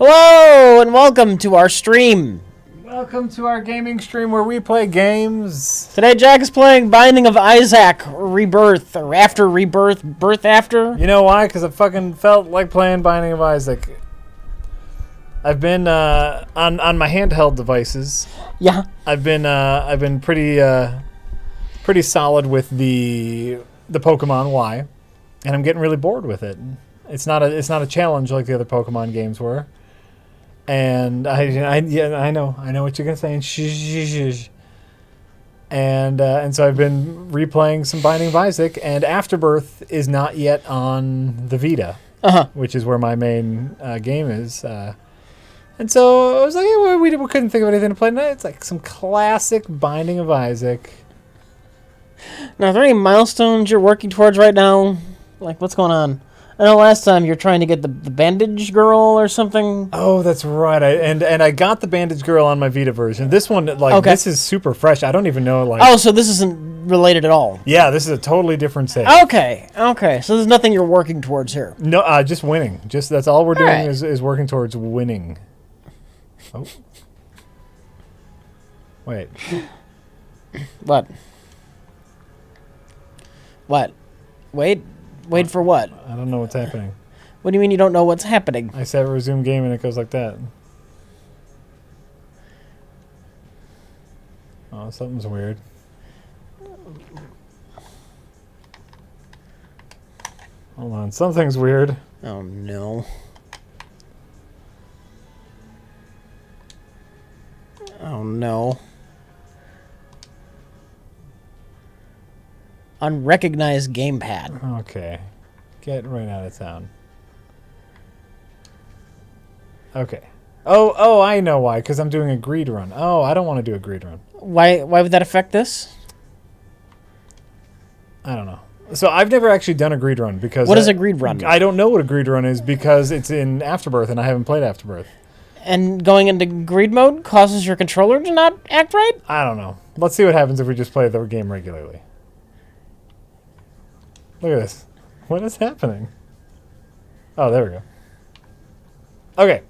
Hello and welcome to our stream. Welcome to our gaming stream where we play games. Today Jack is playing Binding of Isaac Rebirth, or After Rebirth, Birth After. You know why? Because I fucking felt like playing Binding of Isaac. I've been on my handheld devices. Yeah. I've been pretty solid with the Pokemon Y, and I'm getting really bored with it. It's not a challenge like the other Pokemon games were. And I know what you're gonna say. And so I've been replaying some Binding of Isaac, and Afterbirth is not yet on the Vita, which is where my main game is. And so I was like, yeah, well, we couldn't think of anything to play tonight. It's like some classic Binding of Isaac. Now, are there any milestones you're working towards right now? Like, what's going on? I know last time you're trying to get the bandage girl or something. Oh, that's right. I got the bandage girl on my Vita version. This one, This is super fresh. I don't even know, Oh, so this isn't related at all? Yeah, this is a totally different save. Okay. So there's nothing you're working towards here? No, just winning. Just that's all we're doing is working towards winning. Oh. Wait. What? Wait for what? I don't know what's happening. What do you mean you don't know what's happening? I said resume game and it goes like that. Oh, something's weird. Hold on, something's weird. Oh no. Oh no. Unrecognized gamepad. Okay. Get right out of town. Okay. Oh, I know why. Because I'm doing a greed run. Oh, I don't want to do a greed run. Why would that affect this? I don't know. So I've never actually done a greed run because... What is a greed run? I don't know what a greed run is because it's in Afterbirth and I haven't played Afterbirth. And going into greed mode causes your controller to not act right? I don't know. Let's see what happens if we just play the game regularly. Look at this. What is happening? Oh, there we go. Okay.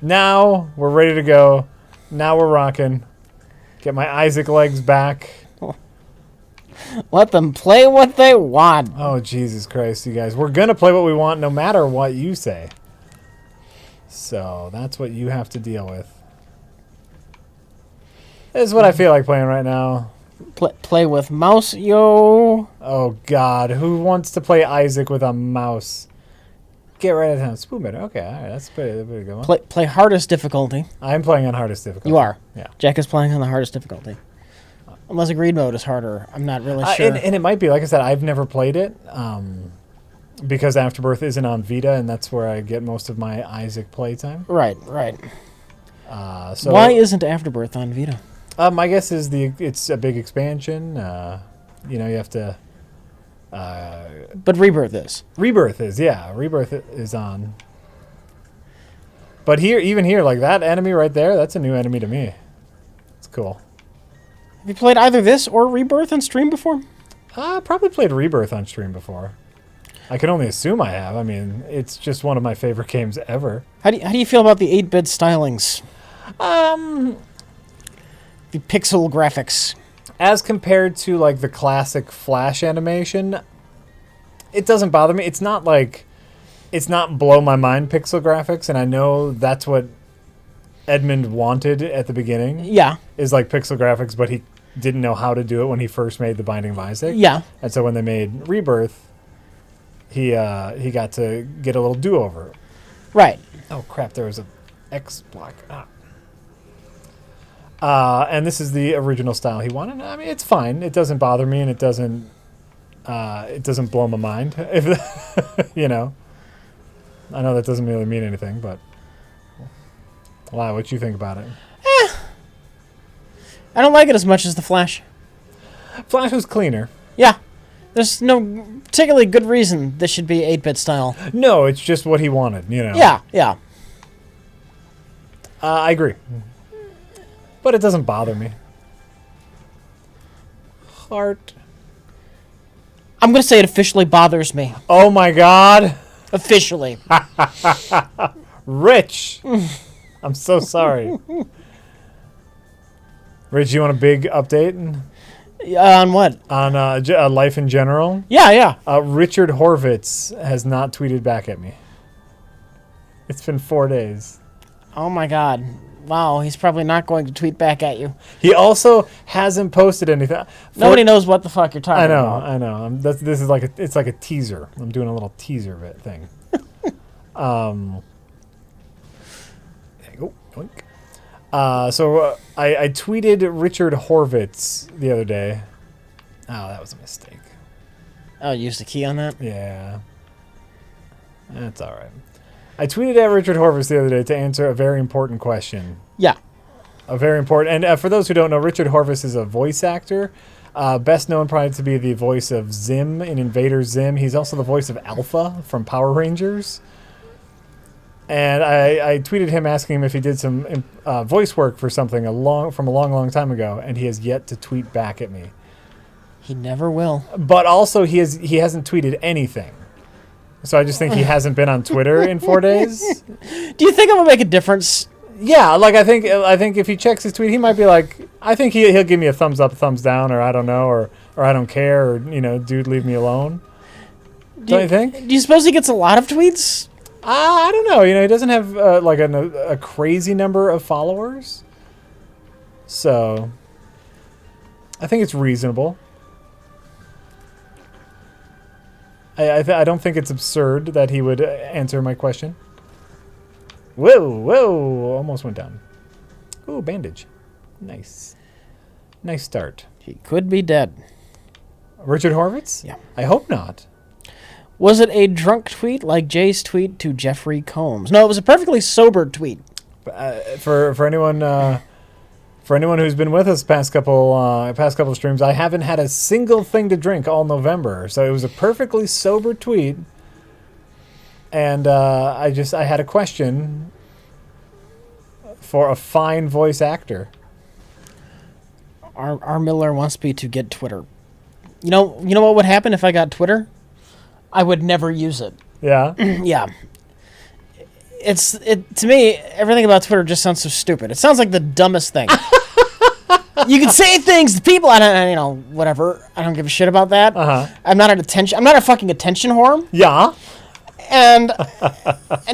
Now we're ready to go. Now we're rocking. Get my Isaac legs back. Let them play what they want. Oh, Jesus Christ, you guys. We're going to play what we want no matter what you say. So that's what you have to deal with. This is what I feel like playing right now. Play with mouse, yo. Oh, God. Who wants to play Isaac with a mouse? Get right out of town. Spoon better. Okay, all right. That's a pretty good one. Play hardest difficulty. I'm playing on hardest difficulty. You are? Yeah. Jack is playing on the hardest difficulty. Unless a greed mode is harder. I'm not really sure. And it might be. Like I said, I've never played it because Afterbirth isn't on Vita, and that's where I get most of my Isaac playtime. Right. So why isn't Afterbirth on Vita? My guess is it's a big expansion. You have to. But Rebirth is. Rebirth is on. But even here, like that enemy right there, that's a new enemy to me. It's cool. Have you played either this or Rebirth on stream before? Probably played Rebirth on stream before. I can only assume I have. I mean, it's just one of my favorite games ever. How do you feel about the 8-bit stylings? The pixel graphics. As compared to like the classic Flash animation, it doesn't bother me. It's not blow my mind pixel graphics, and I know that's what Edmund wanted at the beginning. Yeah. Is like pixel graphics, but he didn't know how to do it when he first made the Binding of Isaac. Yeah. And so when they made Rebirth, he got to get a little do-over. Right. Oh crap, there was a X block. And this is the original style he wanted. I mean, it's fine. It doesn't bother me, and it doesn't blow my mind. If I know that doesn't really mean anything, but wow, what you think about it? I don't like it as much as the Flash. Flash was cleaner. Yeah. There's no particularly good reason this should be 8-bit style. No, it's just what he wanted, Yeah. I agree. But it doesn't bother me. Heart. I'm going to say it officially bothers me. Oh my God. Officially. Rich! I'm so sorry. Rich, you want a big update? On what? On life in general? Yeah. Richard Horvitz has not tweeted back at me. It's been 4 days. Oh my God. Wow, he's probably not going to tweet back at you. He also hasn't posted anything. Nobody knows what the fuck you're talking about. I know. This is like it's like a teaser. I'm doing a little teaser bit thing. There you go. Yoink. So I tweeted Richard Horvitz the other day. Oh, that was a mistake. Oh, you used a key on that? Yeah. That's all right. I tweeted at Richard Horvitz the other day to answer a very important question. Yeah. A very important. And for those who don't know, Richard Horvitz is a voice actor. Best known probably to be the voice of Zim in Invader Zim. He's also the voice of Alpha from Power Rangers. And I tweeted him asking him if he did some voice work for something from a long time ago, and he has yet to tweet back at me. He never will. But also, he hasn't tweeted anything. So I just think he hasn't been on Twitter in 4 days. Do you think it will make a difference? Yeah, like I think if he checks his tweet, he might be like, I think he'll give me a thumbs up, thumbs down, or I don't know, or I don't care, or dude, leave me alone. Don't you think? Do you suppose he gets a lot of tweets? I don't know. He doesn't have like a crazy number of followers, so I think it's reasonable. I don't think it's absurd that he would answer my question. Whoa, almost went down. Ooh, bandage. Nice start. He could be dead. Richard Horvitz? Yeah. I hope not. Was it a drunk tweet like Jay's tweet to Jeffrey Combs? No, it was a perfectly sober tweet. For anyone who's been with us past couple streams, I haven't had a single thing to drink all November, so it was a perfectly sober tweet. And I had a question for a fine voice actor. R. Miller wants me to get Twitter. You know what would happen if I got Twitter? I would never use it. Yeah. Yeah. To me, everything about Twitter just sounds so stupid. It sounds like the dumbest thing. You can say things to people. Whatever. I don't give a shit about that. I'm not a fucking attention whore. Yeah. And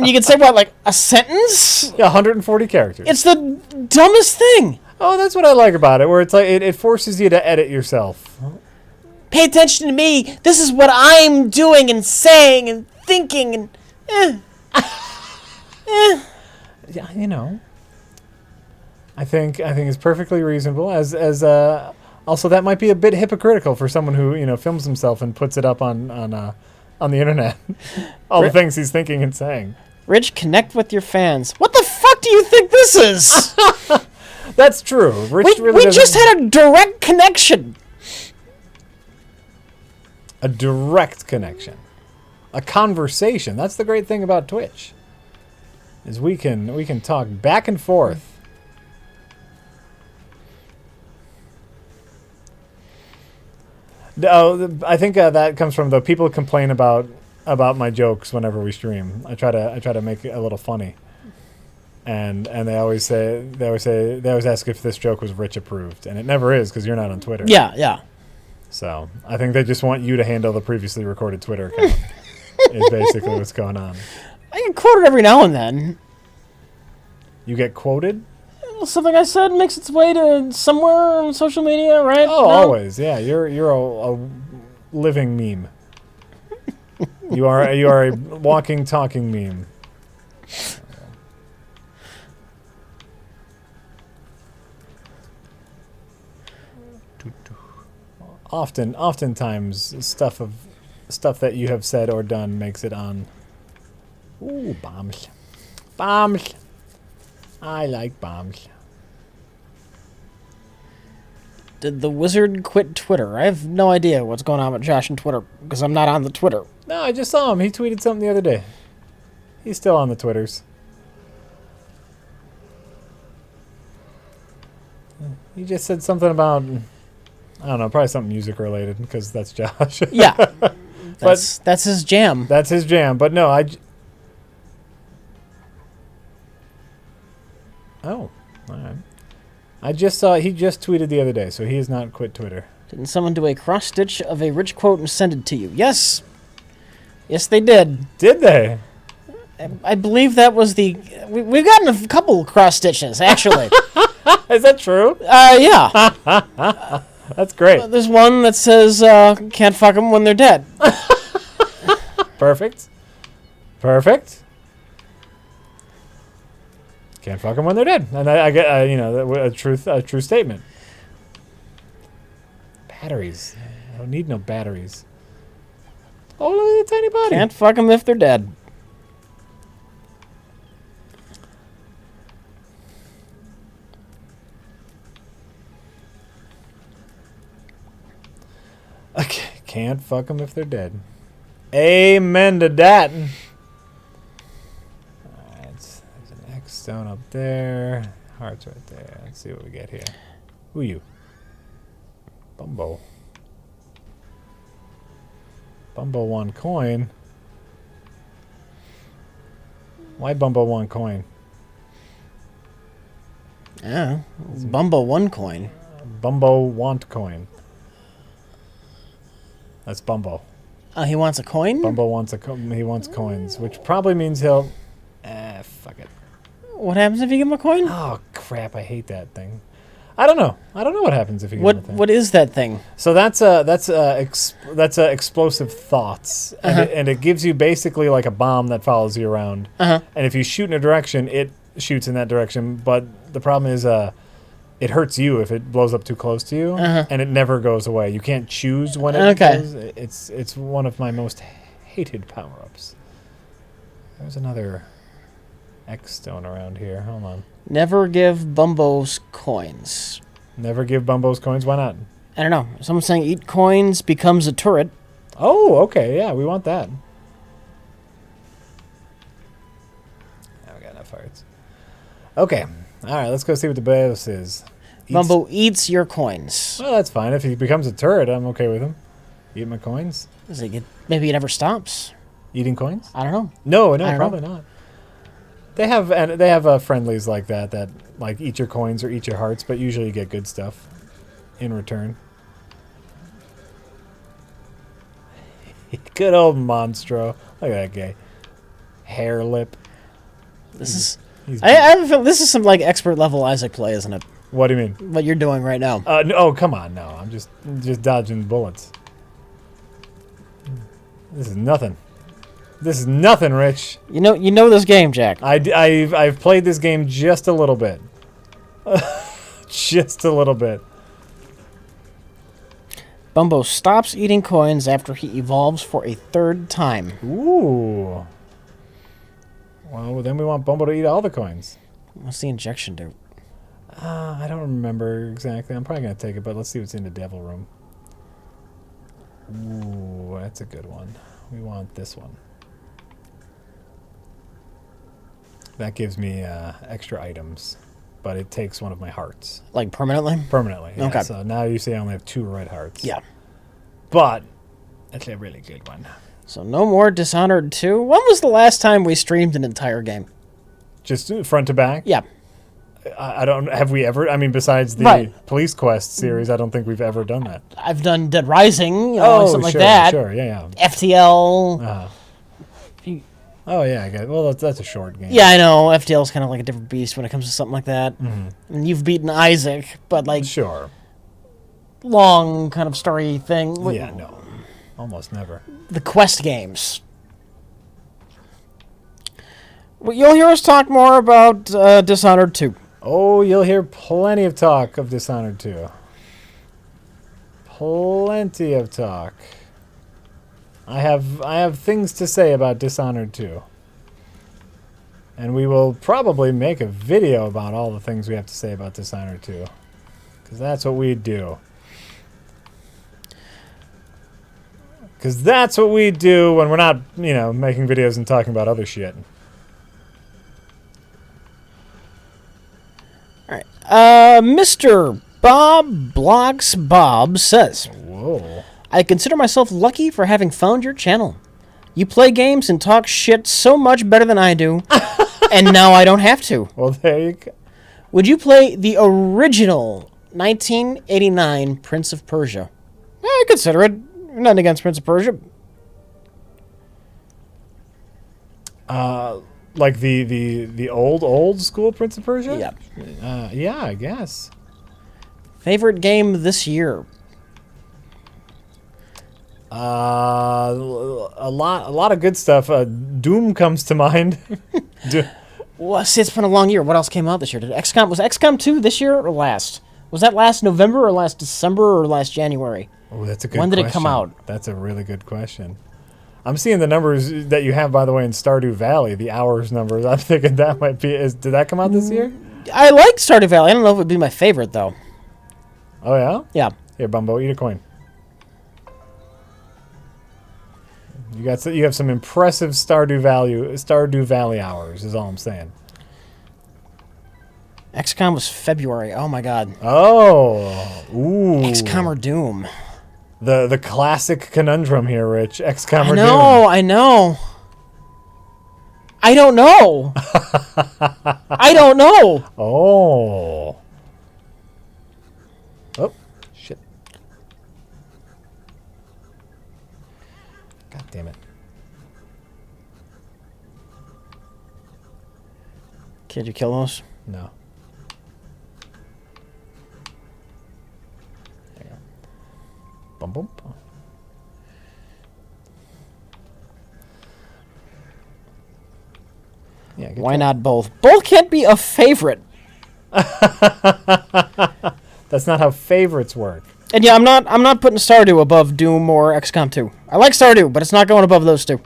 you can say what, like a sentence? Yeah, 140 characters. It's the dumbest thing. Oh, that's what I like about it, where it's like it forces you to edit yourself. Pay attention to me. This is what I'm doing and saying and thinking and. Yeah, I think it's perfectly reasonable. As also that might be a bit hypocritical for someone who films himself and puts it up on the internet. All the things he's thinking and saying. Rich, connect with your fans. What the fuck do you think this is? That's true. Rich we just had a direct connection. A direct connection. A conversation. That's the great thing about Twitch. Is we can talk back and forth. Oh, I think that comes from the people complain about my jokes whenever we stream. I try to make it a little funny, and they always ask if this joke was Rich approved, and it never is because you're not on Twitter. Yeah. So I think they just want you to handle the previously recorded Twitter account. Is basically what's going on. I get quoted every now and then. You get quoted? Something I said makes its way to somewhere on social media, right? Oh, no? Always. Yeah, you're a living meme. You are a walking, talking meme. Oftentimes, stuff that you have said or done makes it on. Ooh, bombs. I like bombs. Did the wizard quit Twitter? I have no idea what's going on with Josh and Twitter because I'm not on the Twitter. No, I just saw him. He tweeted something the other day. He's still on the Twitters. He just said something about, I don't know, probably something music related because that's Josh. Yeah. That's his jam. That's his jam. But no, Oh, all right. I just saw he just tweeted the other day, so he has not quit Twitter. Didn't someone do a cross-stitch of a rich quote and send it to you? Yes. Yes, they did. Did they? I believe that was the... We've gotten a couple cross-stitches, actually. Is that true? Yeah. That's great. There's one that says, can't fuck them when they're dead. Perfect. Perfect. Can't fuck them when they're dead. And I get, a true statement. Batteries. I don't need no batteries. Oh, look at the tiny body. Can't fuck them if they're dead. Okay, can't fuck them if they're dead. Amen to that. Alright, there's an X stone up there. Heart's right there. Let's see what we get here. Who you? Bumbo. Bumbo 1 coin. Why Bumbo 1 coin? Yeah, Bumbo 1 coin. Bumbo want coin. That's Bumbo. He wants a coin? Bumbo wants he wants coins, which probably means he'll... fuck it. What happens if you give him a coin? Oh, crap, I hate that thing. I don't know. I don't know what happens if you give him a thing. What is that thing? So that's explosive thoughts, and it gives you basically like a bomb that follows you around. And if you shoot in a direction, it shoots in that direction. But the problem is, it hurts you if it blows up too close to you, and it never goes away. You can't choose when it goes. It's one of my most hated power-ups. There's another X stone around here. Hold on. Never give Bumbo's coins. Never give Bumbo's coins? Why not? I don't know. Someone's saying eat coins becomes a turret. Oh, okay. Yeah, we want that. Yeah, we got enough hearts. Okay. All right, let's go see what the BIOS is. Bumbo eats your coins. Well, that's fine. If he becomes a turret, I'm okay with him. Eat my coins. Maybe it never stops. Eating coins? I don't know. No, probably not. They have friendlies like that like eat your coins or eat your hearts, but usually you get good stuff in return. Good old Monstro. Look at that guy. Hair lip. I have a feeling this is some like expert level Isaac play, isn't it? What do you mean? What you're doing right now? No, come on, no. I'm just dodging bullets. This is nothing. This is nothing, Rich. You know this game, Jack. I've played this game just a little bit. Just a little bit. Bumbo stops eating coins after he evolves for a third time. Ooh. Well, then we want Bumbo to eat all the coins. What's the injection do? I don't remember exactly. I'm probably going to take it, but let's see what's in the devil room. Ooh, that's a good one. We want this one. That gives me extra items, but it takes one of my hearts. Like permanently? Permanently, yeah. Okay. So now you see I only have 2 red hearts. Yeah. But that's a really good one. So no more Dishonored 2? When was the last time we streamed an entire game? Just front to back? Yeah. I don't... Have we ever... I mean, besides the Police Quest series, I don't think we've ever done that. I've done Dead Rising, something like that. Sure, yeah. FTL... Oh, yeah, I guess. Well, that's a short game. Yeah, I know. FTL is kind of like a different beast when it comes to something like that. And you've beaten Isaac, but like... Sure. Long kind of story thing. Yeah, no. Almost never. The Quest games. Well, you'll hear us talk more about Dishonored 2. Oh, you'll hear plenty of talk of Dishonored 2. Plenty of talk. I have things to say about Dishonored 2. And we will probably make a video about all the things we have to say about Dishonored 2. Because that's what we do. Because that's what we do when we're not, making videos and talking about other shit. All right. Mr. Bob Blocks Bob says... Whoa. I consider myself lucky for having found your channel. You play games and talk shit so much better than I do, and now I don't have to. Well, there you go. Would you play the original 1989 Prince of Persia? I consider it. Nothing against Prince of Persia. Like the old school Prince of Persia? Yeah. Yeah, I guess. Favorite game this year? A lot of good stuff. Doom comes to mind. Well, see, it's been a long year. What else came out this year? Was XCOM 2 this year or last? Was that last November or last December or last January? Oh, that's a good question. When did it come out? That's a really good question. I'm seeing the numbers that you have, by the way, in Stardew Valley, the hours numbers. I'm thinking that might be... Did that come out this year? I like Stardew Valley. I don't know if it would be my favorite, though. Oh, yeah? Yeah. Here, Bumbo, eat a coin. You have some impressive Stardew Valley hours, is all I'm saying. XCOM was February. Oh, my God. Oh. Ooh. XCOM or Doom? The classic conundrum here, Rich. XCOM or Doom? I know. I don't know. I don't know. Oh. Oh, shit. God damn it. Did you kill those? No. There you go. Bum bum. Yeah, why not both? Both can't be a favorite. That's not how favorites work. And yeah, I'm not putting Stardew above Doom or XCOM 2. I like Stardew, but it's not going above those two.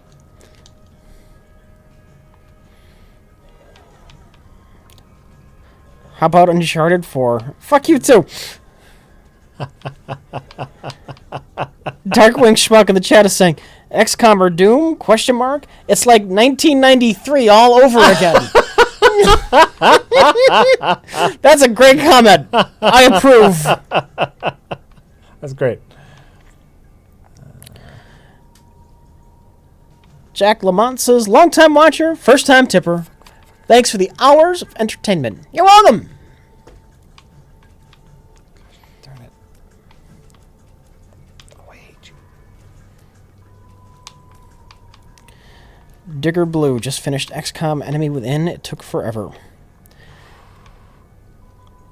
How about Uncharted 4? Fuck you too. Darkwing Schmuck in the chat is saying, XCOM or Doom? Question mark. It's like 1993 all over again. That's a great comment. I approve. That's great. Jack Lamont says, long-time watcher, first-time tipper. Thanks for the hours of entertainment. You're welcome. Darn it. Oh, I hate you. Digger Blue just finished XCOM Enemy Within. It took forever.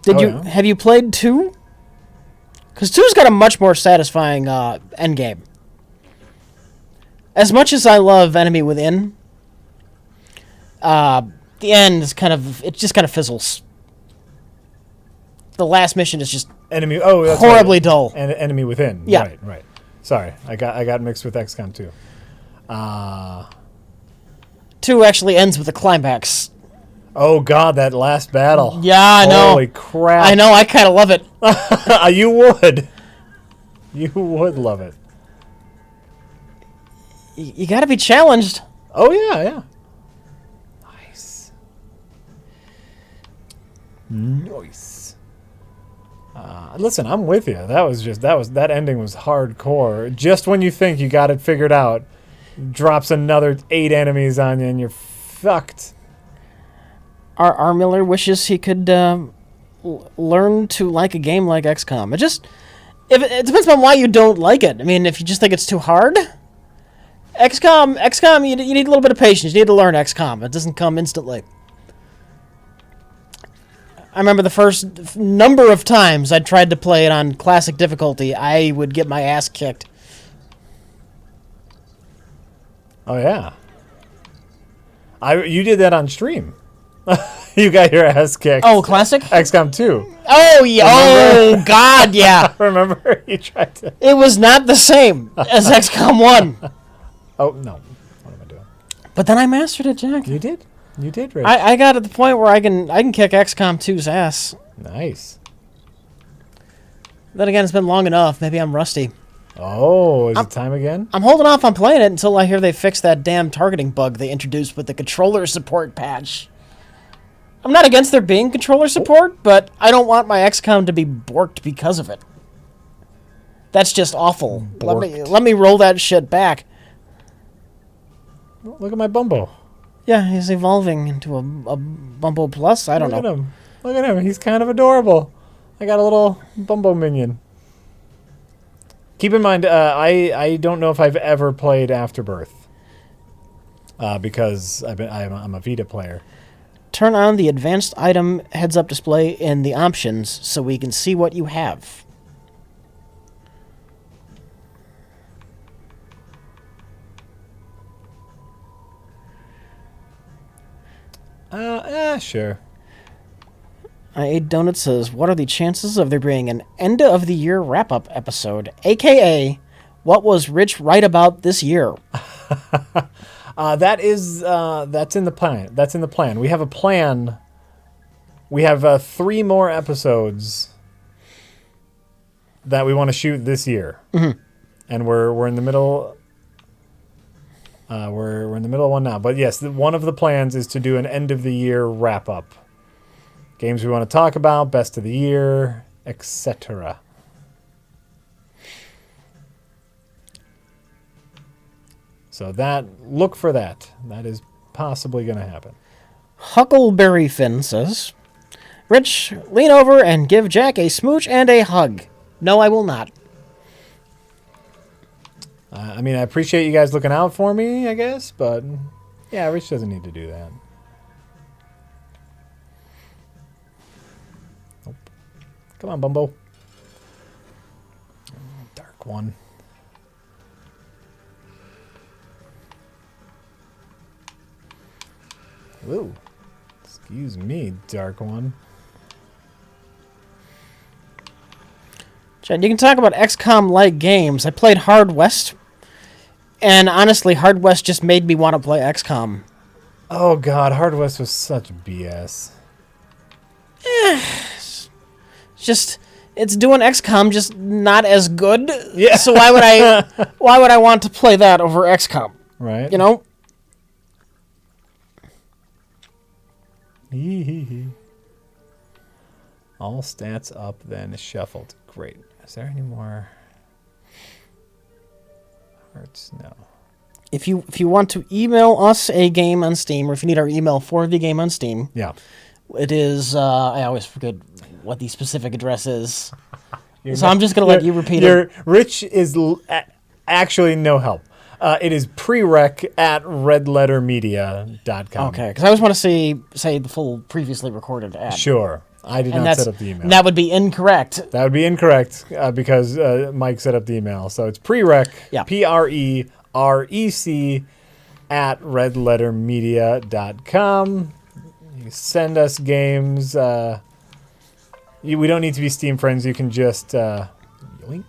Have you played 2? Because 2's got a much more satisfying endgame. As much as I love Enemy Within, the end is it just kind of fizzles. The last mission is just horribly dull. And Enemy Within. Yeah. Right. Sorry, I got mixed with XCOM 2. 2 actually ends with a climax. Oh God, that last battle. Yeah, I know. Holy crap. I know, I kind of love it. You would. You would love it. You got to be challenged. Oh yeah. Nice. Listen, I'm with you. That ending was hardcore. Just when you think you got it figured out, drops another 8 enemies on you and you're fucked. R. Miller wishes he could learn to like a game like XCOM. It depends on why you don't like it. I mean, if you just think it's too hard, XCOM, you need a little bit of patience. You need to learn XCOM. It doesn't come instantly. I remember the first number of times I tried to play it on classic difficulty, I would get my ass kicked. Oh yeah. You did that on stream. You got your ass kicked. Oh, classic? XCOM 2. Oh, yeah. Oh, God, yeah. Remember? You tried to... It was not the same as XCOM 1. Oh, no. What am I doing? But then I mastered it, Jack. You did? You did, Rich. I got to the point where I can kick XCOM 2's ass. Nice. Then again, it's been long enough. Maybe I'm rusty. Oh, is it time again? I'm holding off on playing it until I hear they fix that damn targeting bug they introduced with the controller support patch. I'm not against there being controller support, but I don't want my XCOM to be borked because of it. That's just awful. Let me roll that shit back. Look at my Bumbo. Yeah, he's evolving into a Bumbo Plus. I don't know. Look Look at him. He's kind of adorable. I got a little Bumbo minion. Keep in mind, I don't know if I've ever played Afterbirth because I'm a Vita player. Turn on the advanced item heads-up display in the options so we can see what you have. Sure. I Ate Donut says, what are the chances of there being an end-of-the-year wrap-up episode, a.k.a. what was Rich right about this year? That's in the plan. That's in the plan. We have a plan. We have 3 more episodes that we want to shoot this year, and we're in the middle. We're in the middle of one now. But yes, one of the plans is to do an end of the year wrap up. Games we want to talk about, best of the year, etc. So look for that. That is possibly going to happen. Huckleberry Finn says, Rich, lean over and give Jack a smooch and a hug. No, I will not. I mean, I appreciate you guys looking out for me, I guess, but yeah, Rich doesn't need to do that. Nope. Come on, Bumbo. Dark one. Ooh. Excuse me, dark one. Chad, you can talk about XCOM-like games. I played Hard West, and honestly, Hard West just made me want to play XCOM. Oh, God, Hard West was such BS. It's doing XCOM, just not as good. Yeah. So why would I want to play that over XCOM? Right. You know? All stats up, then shuffled. Great. Is there any more hearts? No. If you want to email us a game on Steam, or if you need our email for the game on Steam, Yeah. it is. I always forget what the specific address is, so I'm just gonna let you repeat it. Rich is actually no help. It is prereq at redlettermedia.com. Okay, because I always want to say the full previously recorded ad. Sure. I did not set up the email. And that would be incorrect. That would be incorrect because Mike set up the email. So it's prereq, Yeah. PREREC at redlettermedia.com. You can send us games. We don't need to be Steam friends. You can just yoink.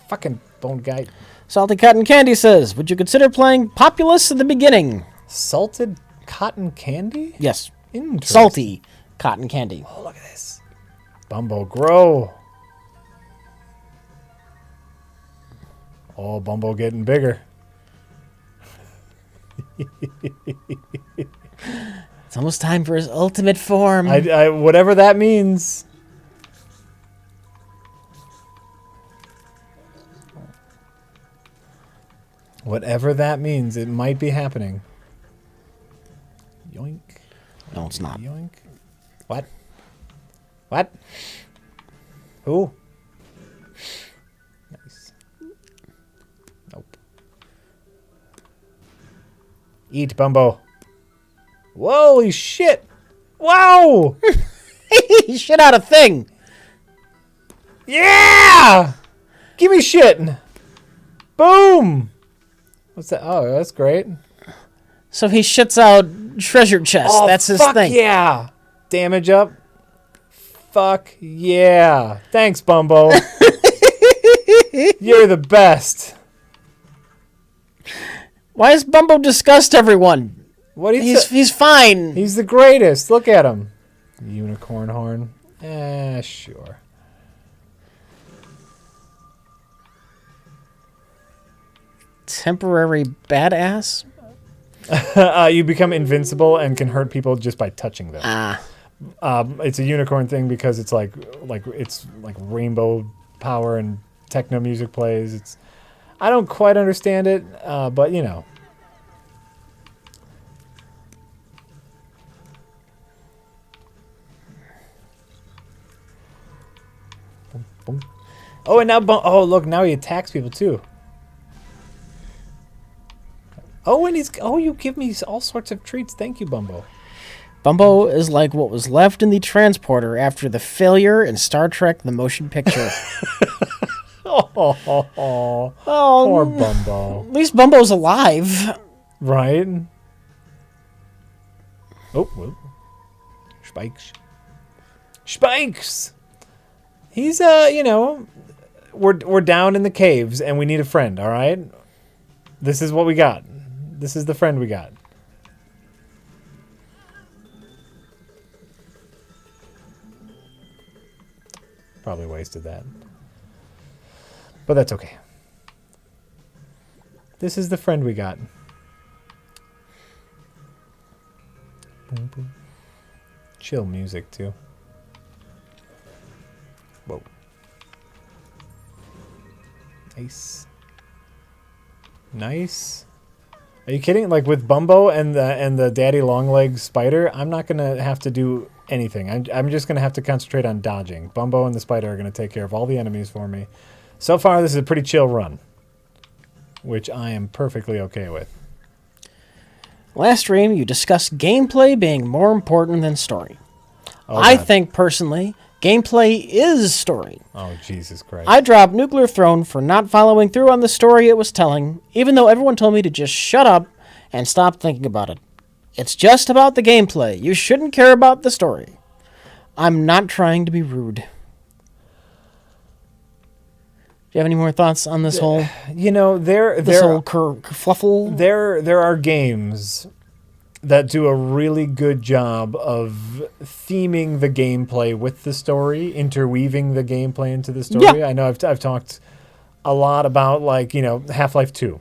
Fucking bone guy. Salty Cotton Candy says, would you consider playing Populous in the beginning? Salted cotton candy? Yes. Interesting. Salty cotton candy. Oh, look at this. Bumbo grow. Oh, Bumbo getting bigger. It's almost time for his ultimate form. Whatever that means. Whatever that means, it might be happening. Yoink. No, it's not. Yoink. What? What? Who? Nice. Nope. Eat, Bumbo. Holy shit! Wow! He shit out a thing. Yeah! Give me shit. Boom! What's that? Oh, that's great. So he shits out treasure chests. Oh, that's his fuck thing. Yeah. Damage up. Fuck yeah. Thanks, Bumbo. You're the best. Why does Bumbo disgust everyone? What He's fine. He's the greatest. Look at him. Unicorn horn. Sure. Temporary badass? You become invincible and can hurt people just by touching them. It's a unicorn thing because it's like rainbow power and techno music plays. I don't quite understand it, but you know. Boom. Oh, and now oh look, now he attacks people too. Oh, and you give me all sorts of treats. Thank you, Bumbo. Bumbo is like what was left in the transporter after the failure in Star Trek: The Motion Picture. Oh, poor Bumbo. At least Bumbo's alive. Right? Oh, whoa. Spikes! He's, we're down in the caves and we need a friend, all right? This is what we got. This is the friend we got. Probably wasted that. But that's okay. This is the friend we got. Boom, boom. Chill music, too. Whoa. Nice. Nice. Are you kidding? Like with Bumbo and the daddy longlegs spider, I'm not gonna have to do anything. I'm just gonna have to concentrate on dodging. Bumbo and the spider are gonna take care of all the enemies for me. So far, this is a pretty chill run, which I am perfectly okay with. Last stream, you discussed gameplay being more important than story. Oh, I think, personally, gameplay is story. Oh, Jesus Christ. I dropped Nuclear Throne for not following through on the story it was telling, even though everyone told me to just shut up and stop thinking about it. It's just about the gameplay. You shouldn't care about the story. I'm not trying to be rude. Do you have any more thoughts on this whole... This whole kerfluffle? There are games that do a really good job of theming the gameplay with the story, interweaving the gameplay into the story. Yeah. I know I've talked a lot about, Half-Life 2.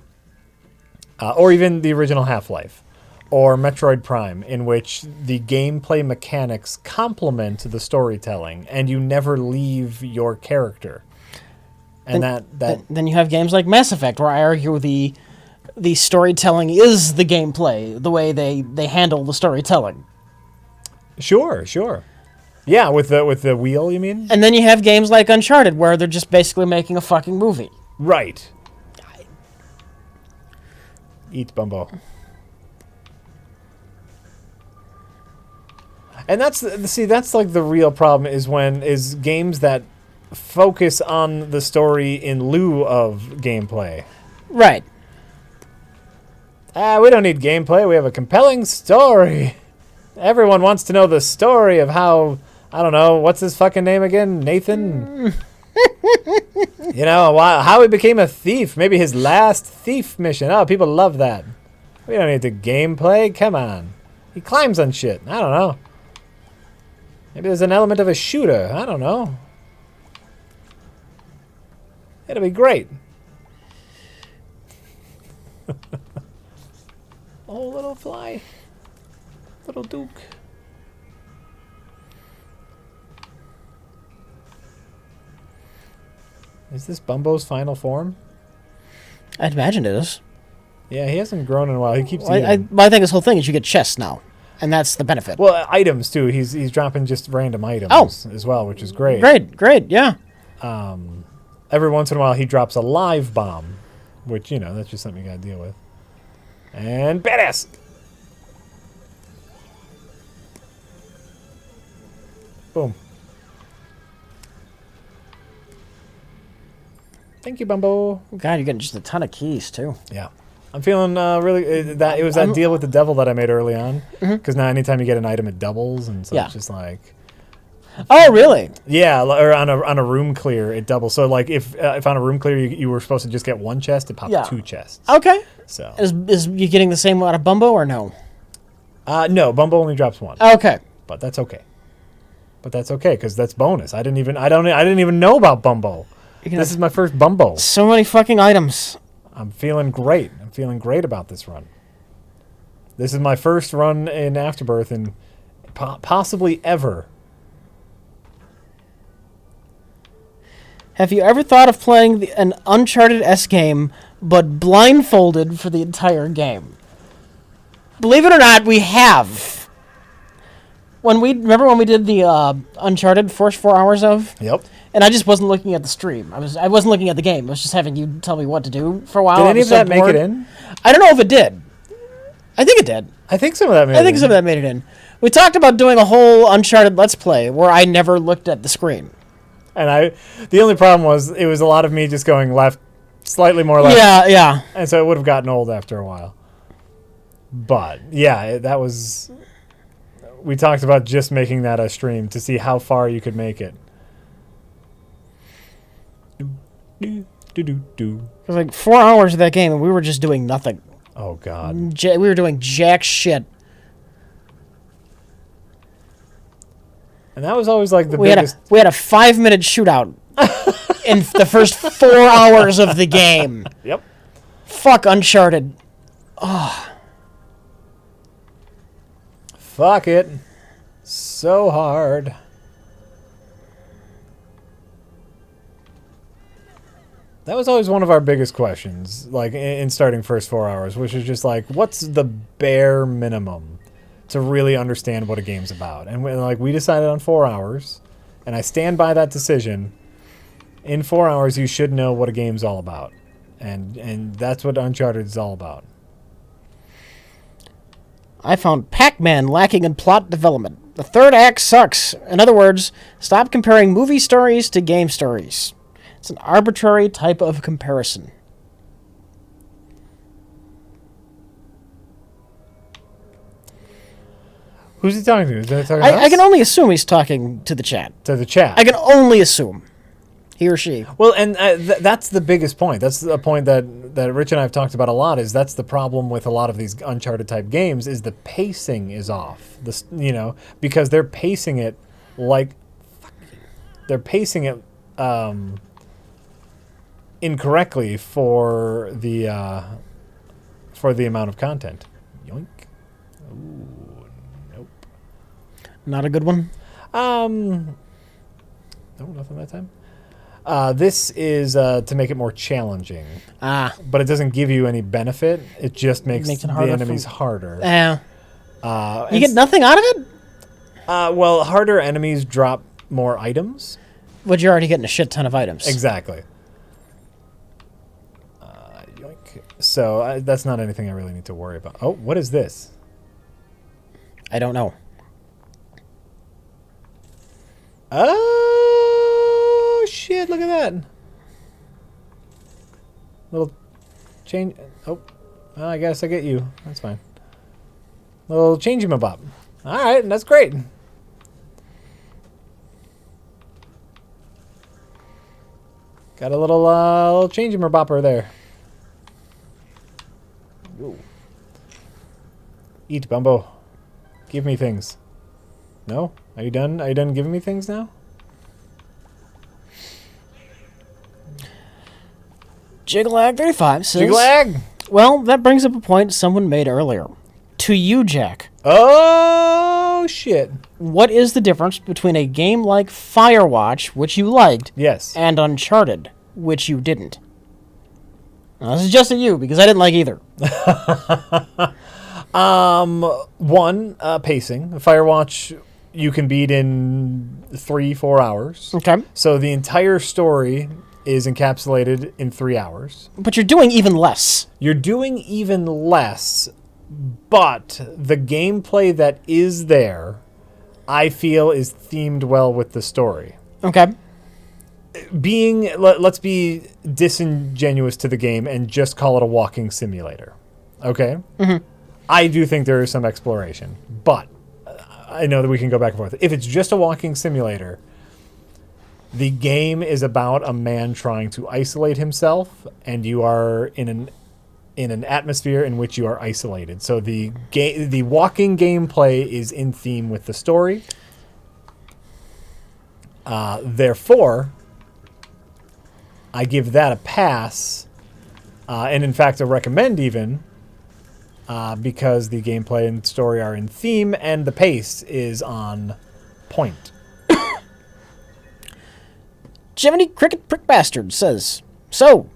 Or even the original Half-Life. Or Metroid Prime, in which the gameplay mechanics complement the storytelling, and you never leave your character. And then you have games like Mass Effect, where I argue the storytelling is the gameplay, the way they handle the storytelling. Sure. Yeah, with the wheel, you mean? And then you have games like Uncharted, where they're just basically making a fucking movie. Right. Eat Bumbo. And that's like the real problem is games that focus on the story in lieu of gameplay. Right. We don't need gameplay. We have a compelling story. Everyone wants to know the story of how, I don't know, what's his fucking name again? Nathan? How he became a thief. Maybe his last thief mission. Oh, people love that. We don't need the gameplay. Come on. He climbs on shit. I don't know. Maybe there's an element of a shooter. I don't know. It'll be great. Oh, little fly. Little Duke. Is this Bumbo's final form? I'd imagine it is. Yeah, he hasn't grown in a while. He keeps eating. I think this whole thing is you get chests now. And that's the benefit. Well, items, too. He's dropping just random items as well, which is great. Great, yeah. Every once in a while, he drops a live bomb, which, that's just something you gotta deal with. And badass! Boom. Thank you, Bumbo. God, you're getting just a ton of keys, too. Yeah. I'm feeling really... it was that deal with the devil that I made early on. Because now anytime you get an item, it doubles, and so it's just like... Oh, really? Yeah, or on a room clear, it doubles. So, like, if on a room clear you were supposed to just get one chest, it popped 2 chests. Okay. So is you getting the same out of Bumbo or no? No, Bumbo only drops 1. Okay. But that's okay. Because that's bonus. I didn't even know about Bumbo. This is my first Bumbo. So many fucking items. I'm feeling great. I'm feeling great about this run. This is my first run in Afterbirth and possibly ever. Have you ever thought of playing an Uncharted-esque game, but blindfolded for the entire game? Believe it or not, we have. Remember when we did the Uncharted first 4 hours of? Yep. and I just wasn't looking at the stream. I wasn't looking at the game. I was just having you tell me what to do for a while. Did any of that make it in? I don't know if it did. I think it did. I think some of that made it in. I think some of that made it in. We talked about doing a whole Uncharted Let's Play where I never looked at the screen. And the only problem was it was a lot of me just going left, slightly more left. Yeah. And so it would have gotten old after a while. But, yeah, that was... We talked about just making that a stream to see how far you could make it. It was like 4 hours of that game, and we were just doing nothing. Oh, God. We were doing jack shit. And that was always like the biggest... We had a 5-minute shootout in the first 4 hours of the game. Yep. Fuck Uncharted. Oh. Fuck it. So hard. That was always one of our biggest questions, like in starting first 4 hours, which is just like, what's the bare minimum to really understand what a game's about? And we decided on 4 hours, and I stand by that decision. In 4 hours, you should know what a game's all about, and that's what Uncharted is all about. I found Pac-Man lacking in plot development. The third act sucks. In other words, stop comparing movie stories to game stories. It's an arbitrary type of comparison. Who's he talking to? Is he talking to I us? can only assume he's talking to the chat. To the chat. I can only assume. He or she. Well, and that's the biggest point. That's a point that Rich and I have talked about a lot. Is that's the problem with a lot of these Uncharted type games is the pacing is off. Because they're pacing it like they're pacing it incorrectly for the amount of content. Yoink. Ooh, nope. Not a good one. No, nothing that time. This is to make it more challenging. But it doesn't give you any benefit. It just makes the enemies harder. Yeah. You get nothing out of it? Well, harder enemies drop more items. But you're already getting a shit ton of items. Exactly. Yoink. So that's not anything I really need to worry about. Oh, what is this? I don't know. Oh, shit, look at that. Little change. Oh, well, I guess I get you. That's fine. Little change-em-a-bop. All right, that's great. Got a little change-em-a-bopper there. Ooh. Eat, Bumbo. Give me things. No? Are you done? Are you done giving me things now? Jiglag35 says... Jiglag! Well, that brings up a point someone made earlier. To you, Jack. Oh, shit. What is the difference between a game like Firewatch, which you liked, yes, and Uncharted, which you didn't? Now, this is just at you, because I didn't like either. One, pacing. Firewatch, you can beat in 3-4 hours. Okay. So the entire story is encapsulated in 3 hours. But you're doing even less. You're doing even less, but the gameplay that is there, I feel, is themed well with the story. Okay. Let's be disingenuous to the game and just call it a walking simulator. Okay? Mm-hmm. I do think there is some exploration, but I know that we can go back and forth. If it's just a walking simulator, the game is about a man trying to isolate himself, and you are in an atmosphere in which you are isolated. So the walking gameplay is in theme with the story. Therefore, I give that a pass, and in fact a recommend even, because the gameplay and story are in theme and the pace is on point. Jiminy Cricket Prick Bastard says, so,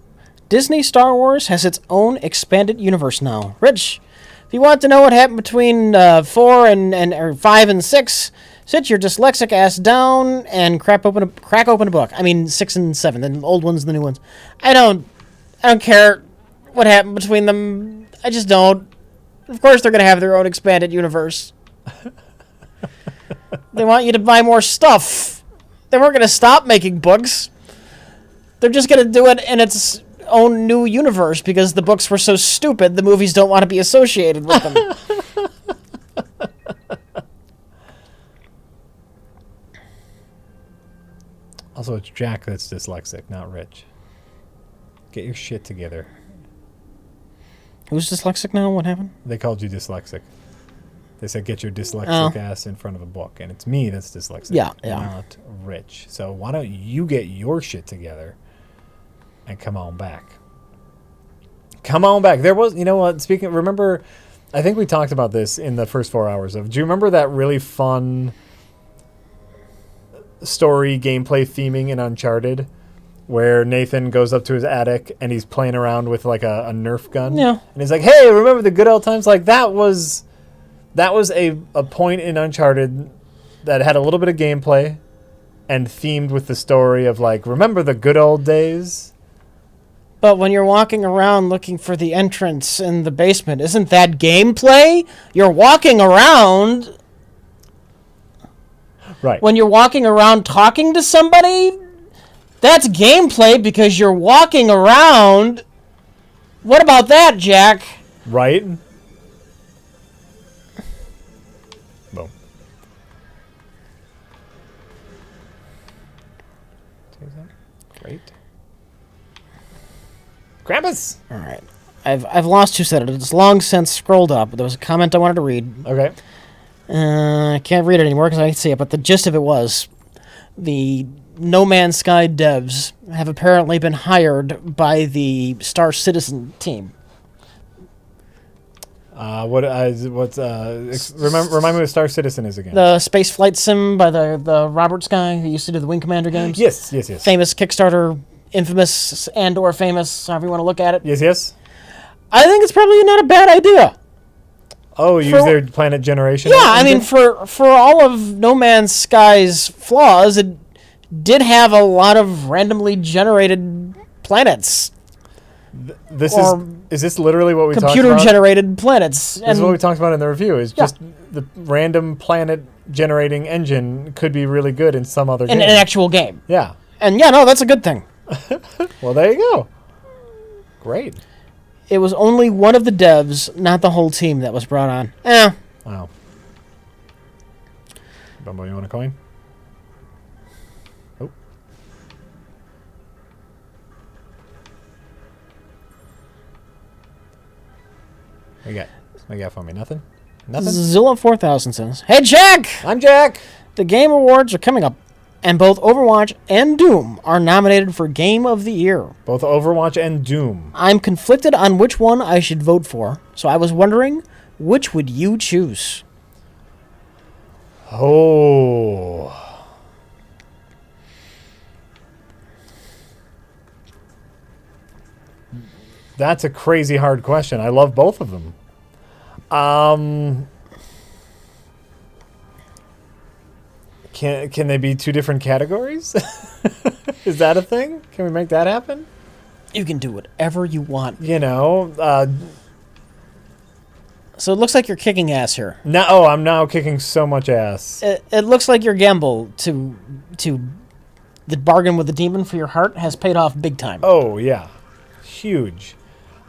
Disney Star Wars has its own expanded universe now. Rich, if you want to know what happened between 4 and 5 and 6, Sit your dyslexic ass down and crack open a book. I mean, 6 and 7, the old ones, the new ones. I don't care what happened between them. I just don't. Of course, they're gonna have their own expanded universe. They want you to buy more stuff. They weren't gonna stop making books. They're just gonna do it in its own new universe because the books were so stupid. The movies don't want to be associated with them. Also, it's Jack that's dyslexic, not Rich. Get your shit together. Who's dyslexic now? What happened? They called you dyslexic. They said, get your dyslexic ass in front of a book. And it's me that's dyslexic. Yeah. Not Rich. So why don't you get your shit together and come on back? Come on back. There was, you know what, remember, I think we talked about this in the first 4 hours do you remember that really fun story gameplay theming in Uncharted where Nathan goes up to his attic and he's playing around with like a Nerf gun? Yeah. And he's like, hey, remember the good old times? Like that was a point in Uncharted that had a little bit of gameplay and themed with the story of like, remember the good old days? But when you're walking around looking for the entrance in the basement, isn't that gameplay? You're walking around. Right. When you're walking around talking to somebody, that's gameplay because you're walking around. What about that, Jack? Right? Boom. Great. Krampus! All right. I've lost who said it. It's long since scrolled up. There was a comment I wanted to read. Okay. I can't read it anymore because I can see it, but the gist of it was the No Man's Sky devs have apparently been hired by the Star Citizen team. Remind me what Star Citizen is again. The space flight sim by the Roberts guy who used to do the Wing Commander games. Yes. Famous Kickstarter, infamous and or famous, however you want to look at it. Yes. I think it's probably not a bad idea. Oh, use their planet generation? Yeah, I mean, for all of No Man's Sky's flaws, it did have a lot of randomly generated planets. Is this literally what we talked about? Computer-generated planets. This is what we talked about in the review. Is just the random planet-generating engine could be really good in some other game. In an actual game. Yeah. And that's a good thing. Well, there you go. Great. It was only one of the devs, not the whole team, that was brought on. Wow. Bumbo, you want a coin? Oh. What you got for me? Nothing? Zilla 4000 says, "Hey, Jack! I'm Jack! The Game Awards are coming up, and both Overwatch and Doom are nominated for Game of the Year. Both Overwatch and Doom. I'm conflicted on which one I should vote for, so I was wondering, which would you choose?" Oh. That's a crazy hard question. I love both of them. Can they be two different categories? Is that a thing? Can we make that happen? You can do whatever you want. You know, So it looks like you're kicking ass here. I'm now kicking so much ass. It looks like your gamble to the bargain with the demon for your heart has paid off big time. Oh, yeah. Huge.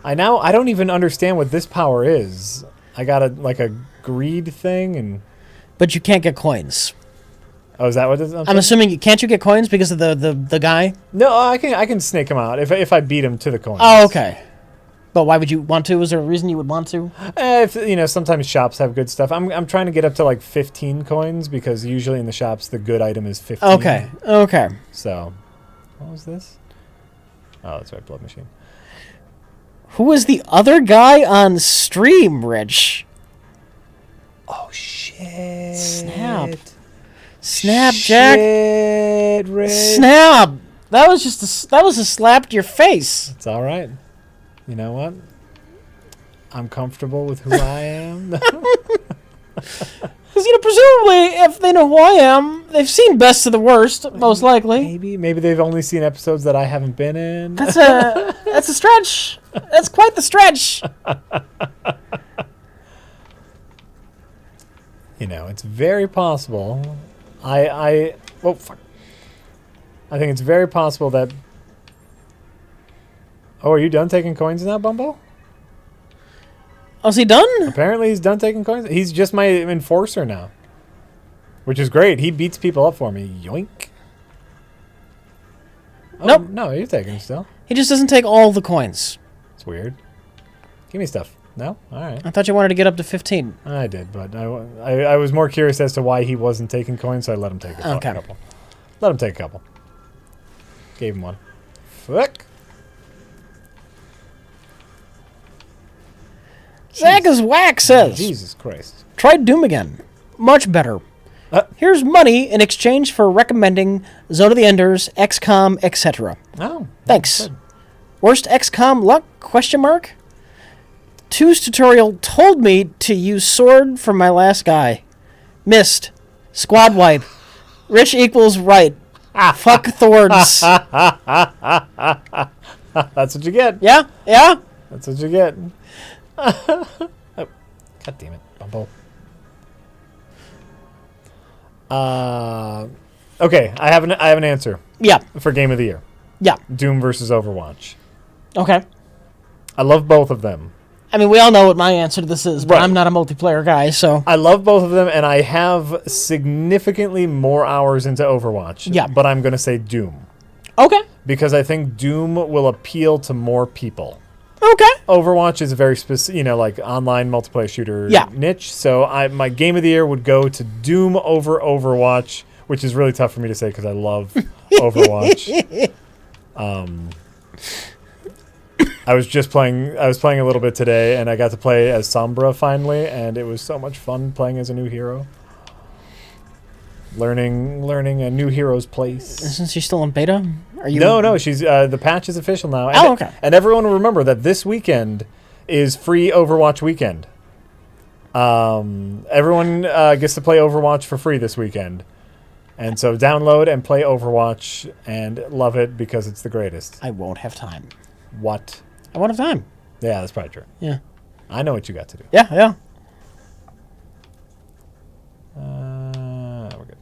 I don't even understand what this power is. I got a greed thing But you can't get coins. Oh, is that what this is? I'm assuming can't you get coins because of the guy? No, I can snake him out if I beat him to the coins. Oh, okay. But why would you want to? Is there a reason you would want to? If sometimes shops have good stuff. I'm trying to get up to like 15 coins because usually in the shops the good item is 15. Okay. So, what was this? Oh, that's right, Blood Machine. Who is the other guy on stream, Rich? Oh shit! Snap, Jack. Shit, Rich. Snap. That was a slap to your face. It's all right. You know what? I'm comfortable with who I am. Because presumably, if they know who I am, they've seen Best of the Worst, most likely. Maybe they've only seen episodes that I haven't been in. That's a stretch. That's quite the stretch. It's very possible. Oh fuck. I think it's very possible that. Oh, are you done taking coins now, Bumbo? Oh, is he done? Apparently he's done taking coins. He's just my enforcer now. Which is great. He beats people up for me. Yoink. Oh, Nope. No, you're taking still. He just doesn't take all the coins. It's weird. Give me stuff. No? All right. I thought you wanted to get up to 15. I did, but I was more curious as to why he wasn't taking coins, so I let him take a couple. Let him take a couple. Gave him one. Fuck. Zach is whack says. Jesus Christ. Try Doom again. Much better. Here's money in exchange for recommending Zone of the Enders, XCOM, etc. Oh. Thanks. Worst XCOM luck? Question mark. 2's tutorial told me to use sword for my last guy. Missed. Squad wipe. Rich equals right. Fuck Thords. That's what you get. Yeah? Yeah? That's what you get. Oh, God damn it, Bumbo. Okay, I have an answer. Yeah. For Game of the Year. Yeah. Doom versus Overwatch. Okay. I love both of them. I mean, we all know what my answer to this is, but Right. I'm not a multiplayer guy, so. I love both of them, and I have significantly more hours into Overwatch. Yeah. But I'm going to say Doom. Okay. Because I think Doom will appeal to more people. Okay. Overwatch is a very specific, like online multiplayer shooter Yeah. niche. So my Game of the Year would go to Doom over Overwatch, which is really tough for me to say because I love Overwatch. I was playing a little bit today, and I got to play as Sombra finally, and it was so much fun playing as a new hero. Learning a new hero's place. Isn't she still in beta? Are you? No, she's the patch is official now. And, Oh, okay. And everyone will remember that this weekend is free Overwatch weekend. Everyone gets to play Overwatch for free this weekend. And so download and play Overwatch and love it because it's the greatest. I won't have time. What? I won't have time. Yeah, that's probably true. Yeah. I know what you got to do. Yeah, yeah. We're good.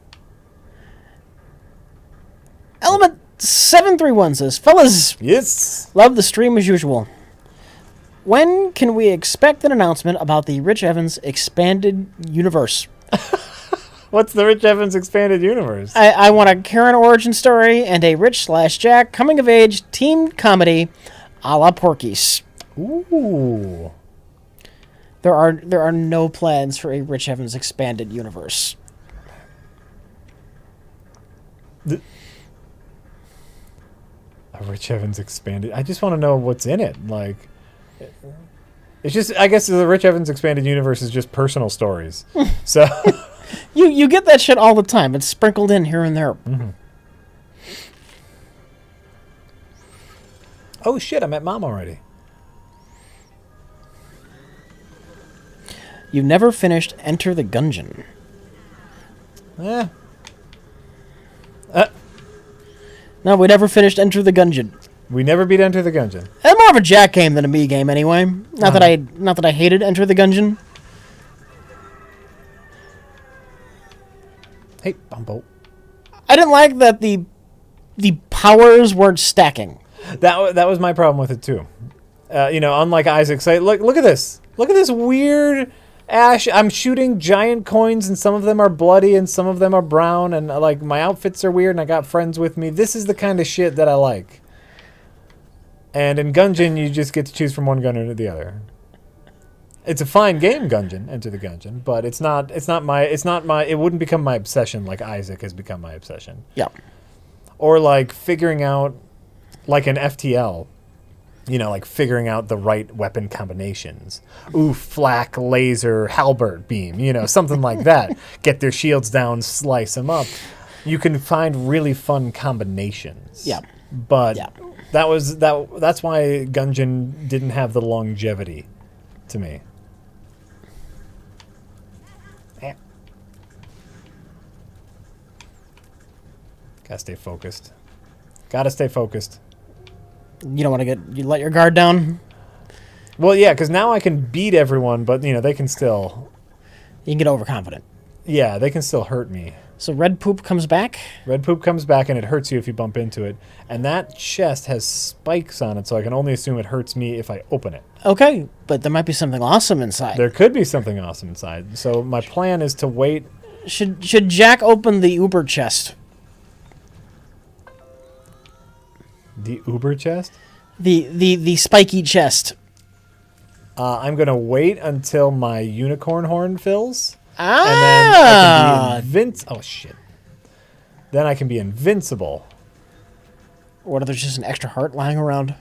Element 731 says, fellas, Yes. love the stream as usual. When can we expect an announcement about the Rich Evans expanded universe? What's the Rich Evans expanded universe? I want a Karen origin story and a Rich/Jack coming of age teen comedy a la Porky's. Ooh. There are no plans for a Rich Evans expanded universe. A Rich Evans expanded. I just want to know what's in it. Like, it's just. I guess the Rich Evans expanded universe is just personal stories. So You get that shit all the time. It's sprinkled in here and there. Mm-hmm. Oh shit! I met Mom already. You never finished Enter the Gungeon. Yeah. No, we never finished Enter the Gungeon. We never beat Enter the Gungeon. It's more of a Jack game than a me game, anyway. Not that I hated Enter the Gungeon. Hey, Bumbo. I didn't like that the powers weren't stacking. That was my problem with it too. Unlike Isaac, say, look at this. Look at this weird ash. I'm shooting giant coins, and some of them are bloody, and some of them are brown, and like my outfits are weird, and I got friends with me. This is the kind of shit that I like. And in Gungeon, you just get to choose from one gun or the other. It's a fine game, Gungeon, Enter the Gungeon, but it wouldn't become my obsession like Isaac has become my obsession. Yeah. Or like figuring out, like an FTL, like figuring out the right weapon combinations. Ooh, flak, laser, halberd beam, something like that. Get their shields down, slice them up. You can find really fun combinations. Yeah. But Yeah. that's why Gungeon didn't have the longevity to me. Gotta stay focused. Gotta stay focused. You don't want to you let your guard down? Well, yeah, because now I can beat everyone, but, they can still... You can get overconfident. Yeah, they can still hurt me. So red poop comes back? Red poop comes back, and it hurts you if you bump into it. And that chest has spikes on it, so I can only assume it hurts me if I open it. Okay, but there might be something awesome inside. There could be something awesome inside. So my plan is to wait. Should Jack open the Uber chest? The Uber chest? The spiky chest. I'm going to wait until my unicorn horn fills. Ah! And then I can be invincible. Oh, shit. Then I can be invincible. What if there's just an extra heart lying around?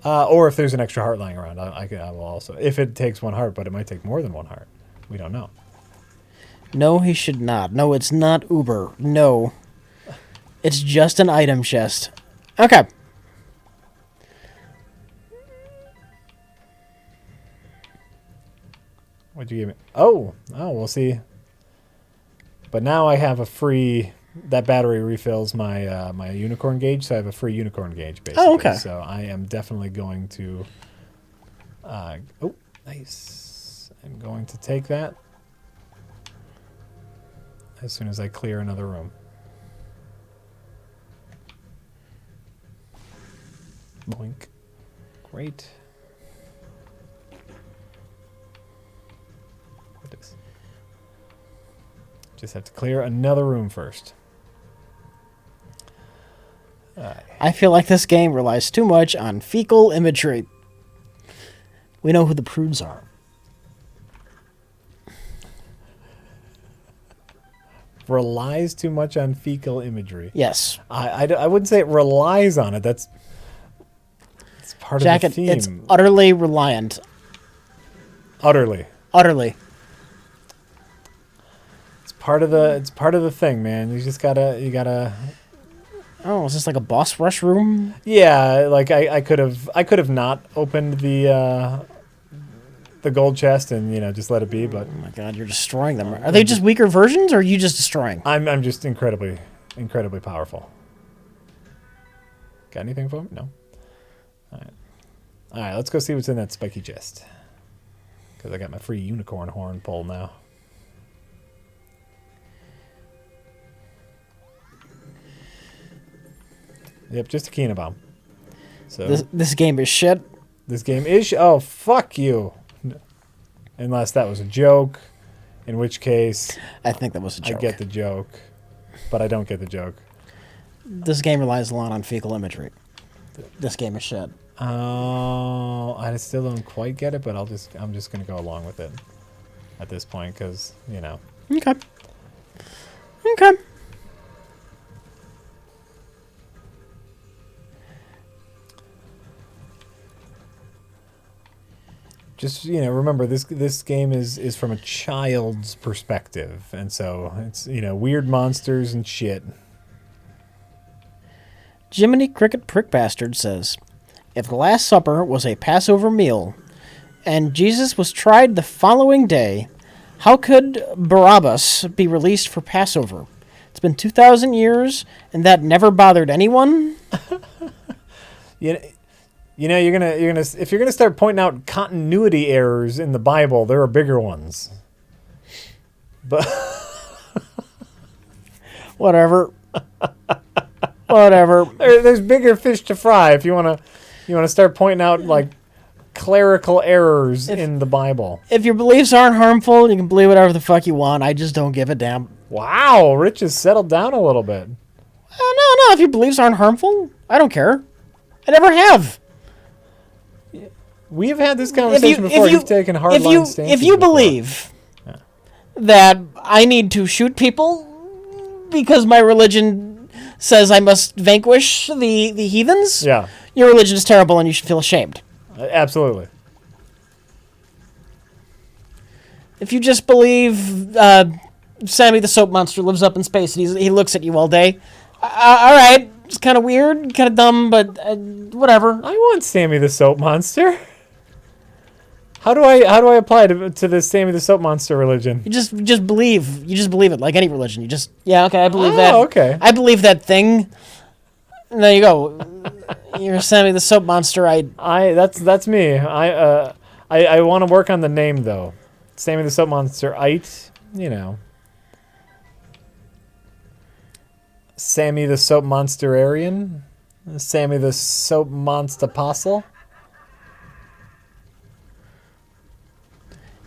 Or if there's an extra heart lying around, I will also. If it takes 1 heart, but it might take more than 1 heart. We don't know. No, he should not. No, it's not Uber. No. It's just an item chest. Okay. What'd you give me? Oh, we'll see. But now I have a free... That battery refills my my unicorn gauge, so I have a free unicorn gauge, basically. Oh, okay. So I am definitely going to... oh, nice. I'm going to take that as soon as I clear another room. Boink. Great. Just have to clear another room first. I feel like this game relies too much on fecal imagery. We know who the prudes are. Relies too much on fecal imagery. Yes. I wouldn't say it relies on it. It's part Jack, of the theme. It's utterly reliant. Utterly. Utterly. It's part of the thing, man. You gotta. Oh, is this like a boss rush room? Yeah, like I could have not opened the gold chest and just let it be, but Oh my god, you're destroying them. Are they just weaker versions, or are you just destroying? I'm just incredibly powerful. Got anything for me? No. All right. Let's go see what's in that spiky chest. Because I got my free unicorn horn pull now. Yep, just a Kina bomb. So This game is shit. this game is oh fuck you. Unless that was a joke, in which case I think that was a joke. I get the joke, but I don't get the joke. This game relies a lot on fecal imagery. This game is shit. Oh, I still don't quite get it, but I'm just gonna go along with it at this point because Okay. Okay. Just remember this game is from a child's perspective, and so it's weird monsters and shit. Jiminy Cricket Prick Bastard says, if the Last Supper was a Passover meal, and Jesus was tried the following day, how could Barabbas be released for Passover? It's been 2,000 years, and that never bothered anyone? You're gonna if you're gonna start pointing out continuity errors in the Bible, there are bigger ones. But Whatever. Whatever. there's bigger fish to fry if you wanna start pointing out like clerical errors in the Bible. If your beliefs aren't harmful, you can believe whatever the fuck you want. I just don't give a damn. Wow, Rich has settled down a little bit. No. If your beliefs aren't harmful, I don't care. I never have. We have had this conversation before. You've taken hardline stances. If you believe that I need to shoot people because my religion says I must vanquish the heathens, your religion is terrible and you should feel ashamed. Absolutely. If you just believe Sammy the Soap Monster lives up in space and he looks at you all day, all right, it's kind of weird, kind of dumb, but whatever. I want Sammy the Soap Monster. How do I apply to this Sammy the Soap Monster religion? You just believe. You just believe it, like any religion. You just okay. I believe that. Okay. I believe that thing. And there you go. You're Sammy the Soap Monster. That's me. I want to work on the name though. Sammy the Soap Monster. Sammy the Soap Monsterarian. Sammy the Soap Monster Apostle.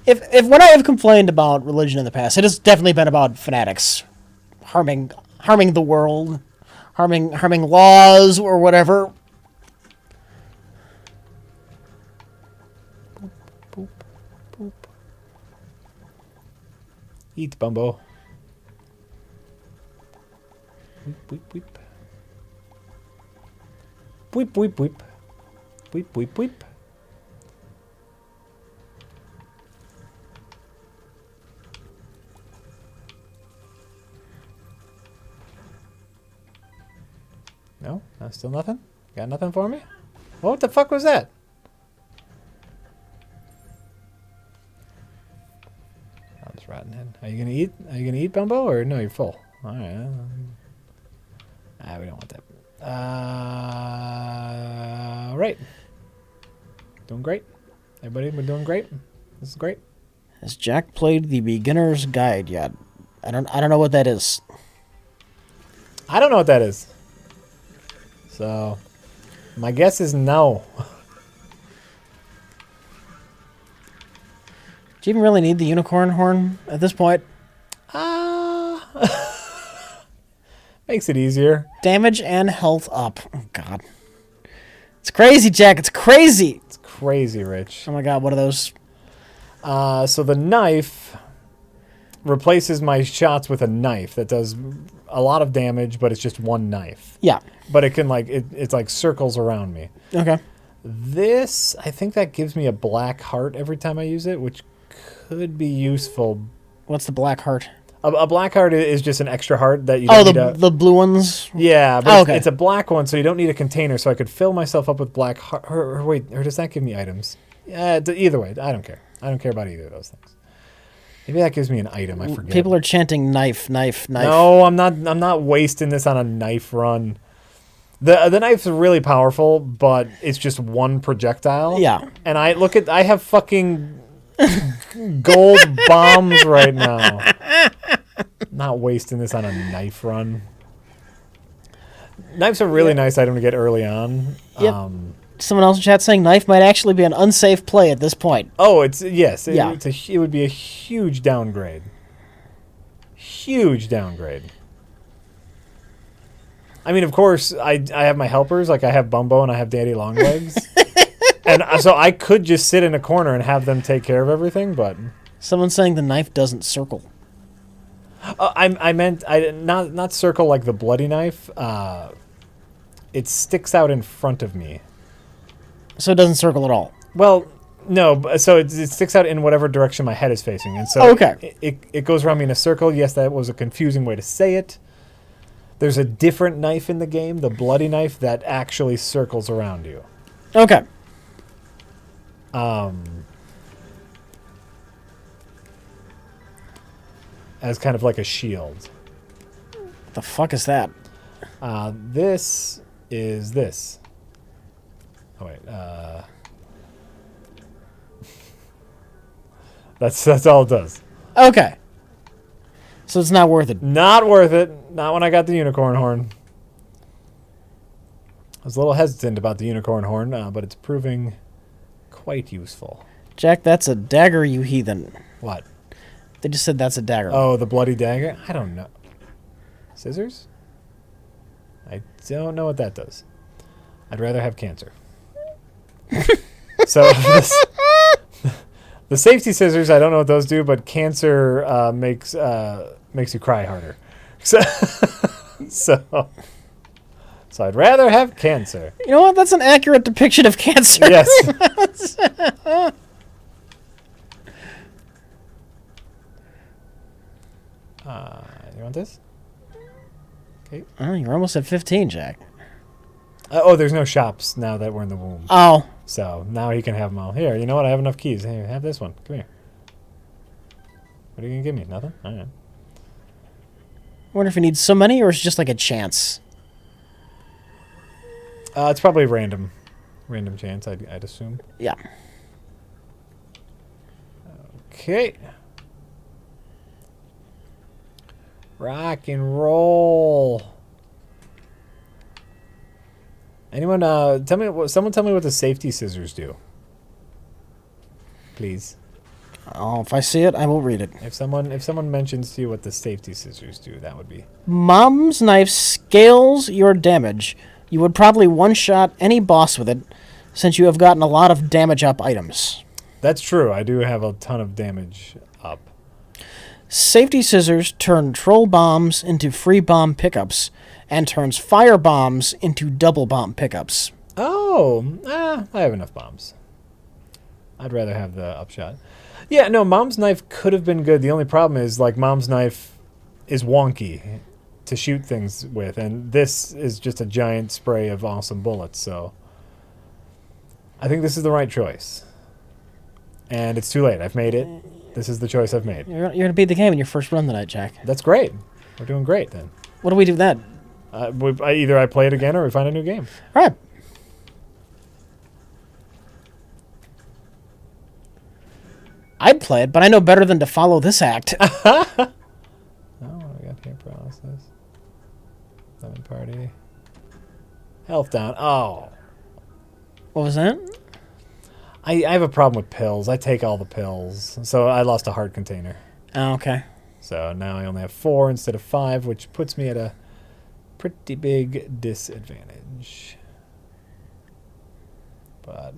If when I have complained about religion in the past, it has definitely been about fanatics harming the world, harming laws or whatever. Boop, boop, boop. Eat, Bumbo. Weep, weep, weep. Weep, weep, weep. Weep, weep, weep. No? Still nothing? Got nothing for me? What the fuck was that? Oh, it's rotten head. Are you gonna eat? Are you gonna eat, Bumbo? Or no, you're full. Alright. We don't want that. Right. Doing great. Everybody, we're doing great. This is great. Has Jack played the beginner's guide yet? I don't know what that is. I don't know what that is. So, my guess is no. Do you even really need the unicorn horn at this point? Makes it easier. Damage and health up. Oh, God. It's crazy, Jack. It's crazy. It's crazy, Rich. Oh, my God. What are those? So the knife replaces my shots with a knife that does a lot of damage, but it's just one knife. Yeah. But it can, like, it's like circles around me. Okay. This, I think that gives me a black heart every time I use it, which could be useful. What's the black heart? A black heart is just an extra heart that you don't need the blue ones? Yeah, but okay. It's a black one, so you don't need a container, so I could fill myself up with black heart. Or does that give me items? Either way, I don't care. I don't care about either of those things. Maybe that gives me an item, I forget. People are chanting knife, knife, knife. No, I'm not wasting this on a knife run. The knife's really powerful, but it's just one projectile. Yeah. And I have fucking gold bombs right now. Not wasting this on a knife run. Knife's a really nice item to get early on. Yep. Someone else in chat saying knife might actually be an unsafe play at this point. Oh, yes. Yeah. It would be a huge downgrade. Huge downgrade. I mean, of course, I have my helpers. Like, I have Bumbo and I have Daddy Longlegs. And so I could just sit in a corner and have them take care of everything, but... Someone's saying the knife doesn't circle. I meant not circle like the bloody knife. It sticks out in front of me. So it doesn't circle at all? Well, no. So it sticks out in whatever direction my head is facing. And so it goes around me in a circle. Yes, that was a confusing way to say it. There's a different knife in the game, the bloody knife, that actually circles around you. Okay. As kind of like a shield. The fuck is that? This is this. Oh wait. That's all it does. Okay. So it's not worth it. Not worth it. Not when I got the unicorn horn. I was a little hesitant about the unicorn horn, but it's proving quite useful. Jack, that's a dagger, you heathen. What? They just said that's a dagger. Oh, the bloody dagger? I don't know. Scissors? I don't know what that does. I'd rather have cancer. So the safety scissors, I don't know what those do, but cancer makes you cry harder. So I'd rather have cancer. You know what? That's an accurate depiction of cancer. Yes. You want this? Okay. Oh, you're almost at 15, Jack. Oh, there's no shops now that we're in the womb. Oh. So now he can have them all. Here, you know what? I have enough keys. Here, have this one. Come here. What are you going to give me? Nothing? All right. I wonder if he needs some money or it's just like a chance. It's probably random. Random chance, I'd assume. Yeah. Okay. Rock and roll. Anyone someone tell me what the safety scissors do. Please. Oh, if I see it, I will read it. If someone mentions to you what the safety scissors do, that would be. Mom's knife scales your damage. You would probably one-shot any boss with it, since you have gotten a lot of damage up items. That's true. I do have a ton of damage up. Safety scissors turn troll bombs into free bomb pickups, and turns fire bombs into double bomb pickups. Oh, I have enough bombs. I'd rather have the upshot. Yeah, no, Mom's knife could have been good. The only problem is, like, Mom's knife is wonky to shoot things with, and this is just a giant spray of awesome bullets, so I think this is the right choice. And it's too late. I've made it. This is the choice I've made. You're going to beat the game in your first run tonight, Jack. That's great. We're doing great, then. What do we do then? Either I play it again or we find a new game. All right. I'd play it, but I know better than to follow this act. Oh, I got here process. Lemon party. Health down. Oh. What was that? I have a problem with pills. I take all the pills. So I lost a heart container. Oh, okay. So now I only have 4 instead of 5, which puts me at a pretty big disadvantage. But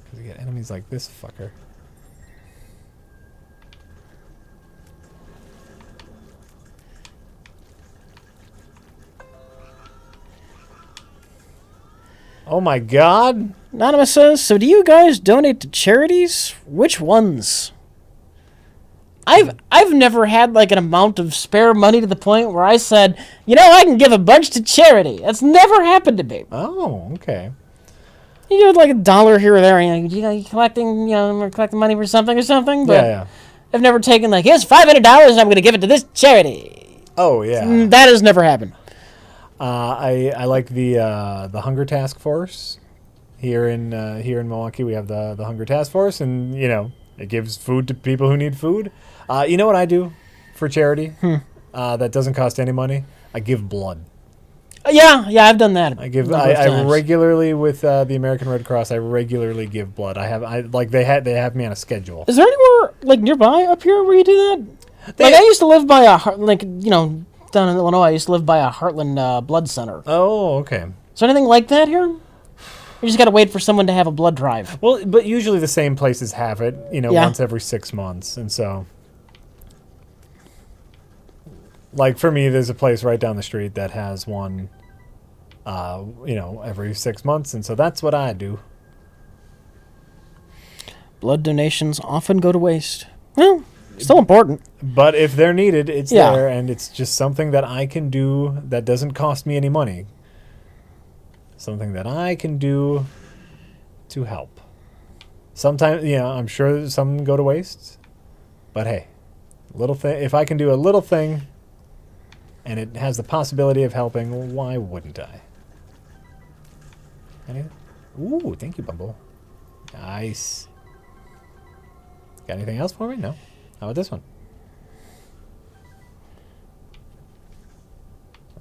because you get enemies like this fucker. Oh my god. Anonymous says, so do you guys donate to charities? Which ones? I've never had like an amount of spare money to the point where I said, you know, I can give a bunch to charity. That's never happened to me. Oh, okay. You give like $1 here or there, and you're collecting, we're collecting money for something or something. But Yeah. I've never taken like, here's $500 and I'm going to give it to this charity. Oh yeah. That has never happened. I like the Hunger Task Force here in Milwaukee. We have the Hunger Task Force, and it gives food to people who need food. You know what I do for charity? That doesn't cost any money. I give blood. Yeah, I've done that. I regularly with the American Red Cross. I regularly give blood. They have me on a schedule. Is there anywhere like nearby up here where you do that? I used to live by down in Illinois. I used to live by a Heartland blood center. Oh, okay. Is there anything like that here? You just got to wait for someone to have a blood drive. Well, but usually the same places have it. Yeah. Once every 6 months, and so. Like, for me, there's a place right down the street that has one, every 6 months, and so that's what I do. Blood donations often go to waste. Well, still important. But if they're needed, it's there, and it's just something that I can do that doesn't cost me any money. Something that I can do to help. Sometimes, I'm sure some go to waste, but hey, little thing. If I can do a little thing and it has the possibility of helping, why wouldn't I? Anything? Ooh, thank you, Bumbo. Nice. Got anything else for me? No. How about this one?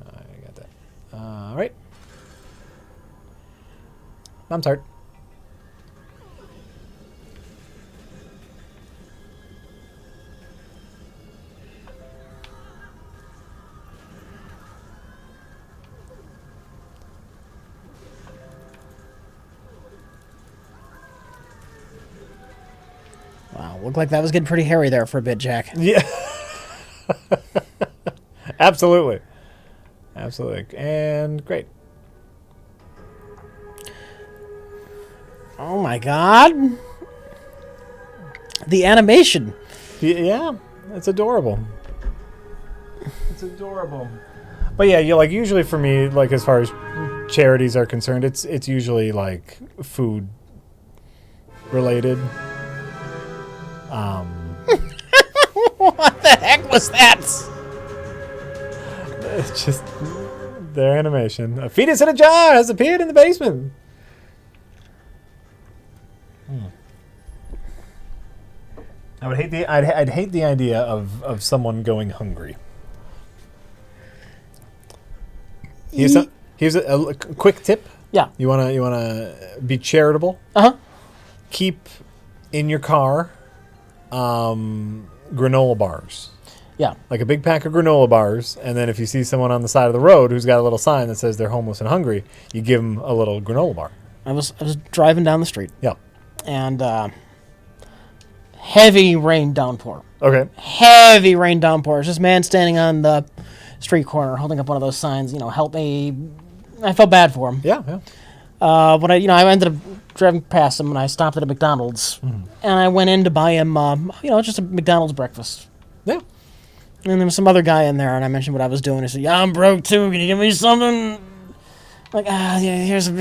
I got that. All right. Mom's heart. Wow, looked like that was getting pretty hairy there for a bit, Jack. Yeah. Absolutely. And great. Oh my god. The animation. Yeah, it's adorable. It's adorable. But yeah, usually for me, like as far as charities are concerned, it's usually like food related. What the heck was that? It's just their animation. A fetus in a jar has appeared in the basement. I would hate I'd hate the idea of someone going hungry. Here's a quick tip. Yeah. You wanna be charitable. Keep in your car granola bars. Yeah. Like a big pack of granola bars, and then if you see someone on the side of the road who's got a little sign that says they're homeless and hungry, you give them a little granola bar. I was driving down the street. Yeah. And heavy rain downpour. Okay. Heavy rain downpour. It's this man standing on the street corner holding up one of those signs, help me. I felt bad for him. Yeah, yeah. But I ended up driving past him, and I stopped at a McDonald's, and I went in to buy him, just a McDonald's breakfast. Yeah. And there was some other guy in there, and I mentioned what I was doing. He said, "Yeah, I'm broke too. Can you give me something?" Like, yeah, here's a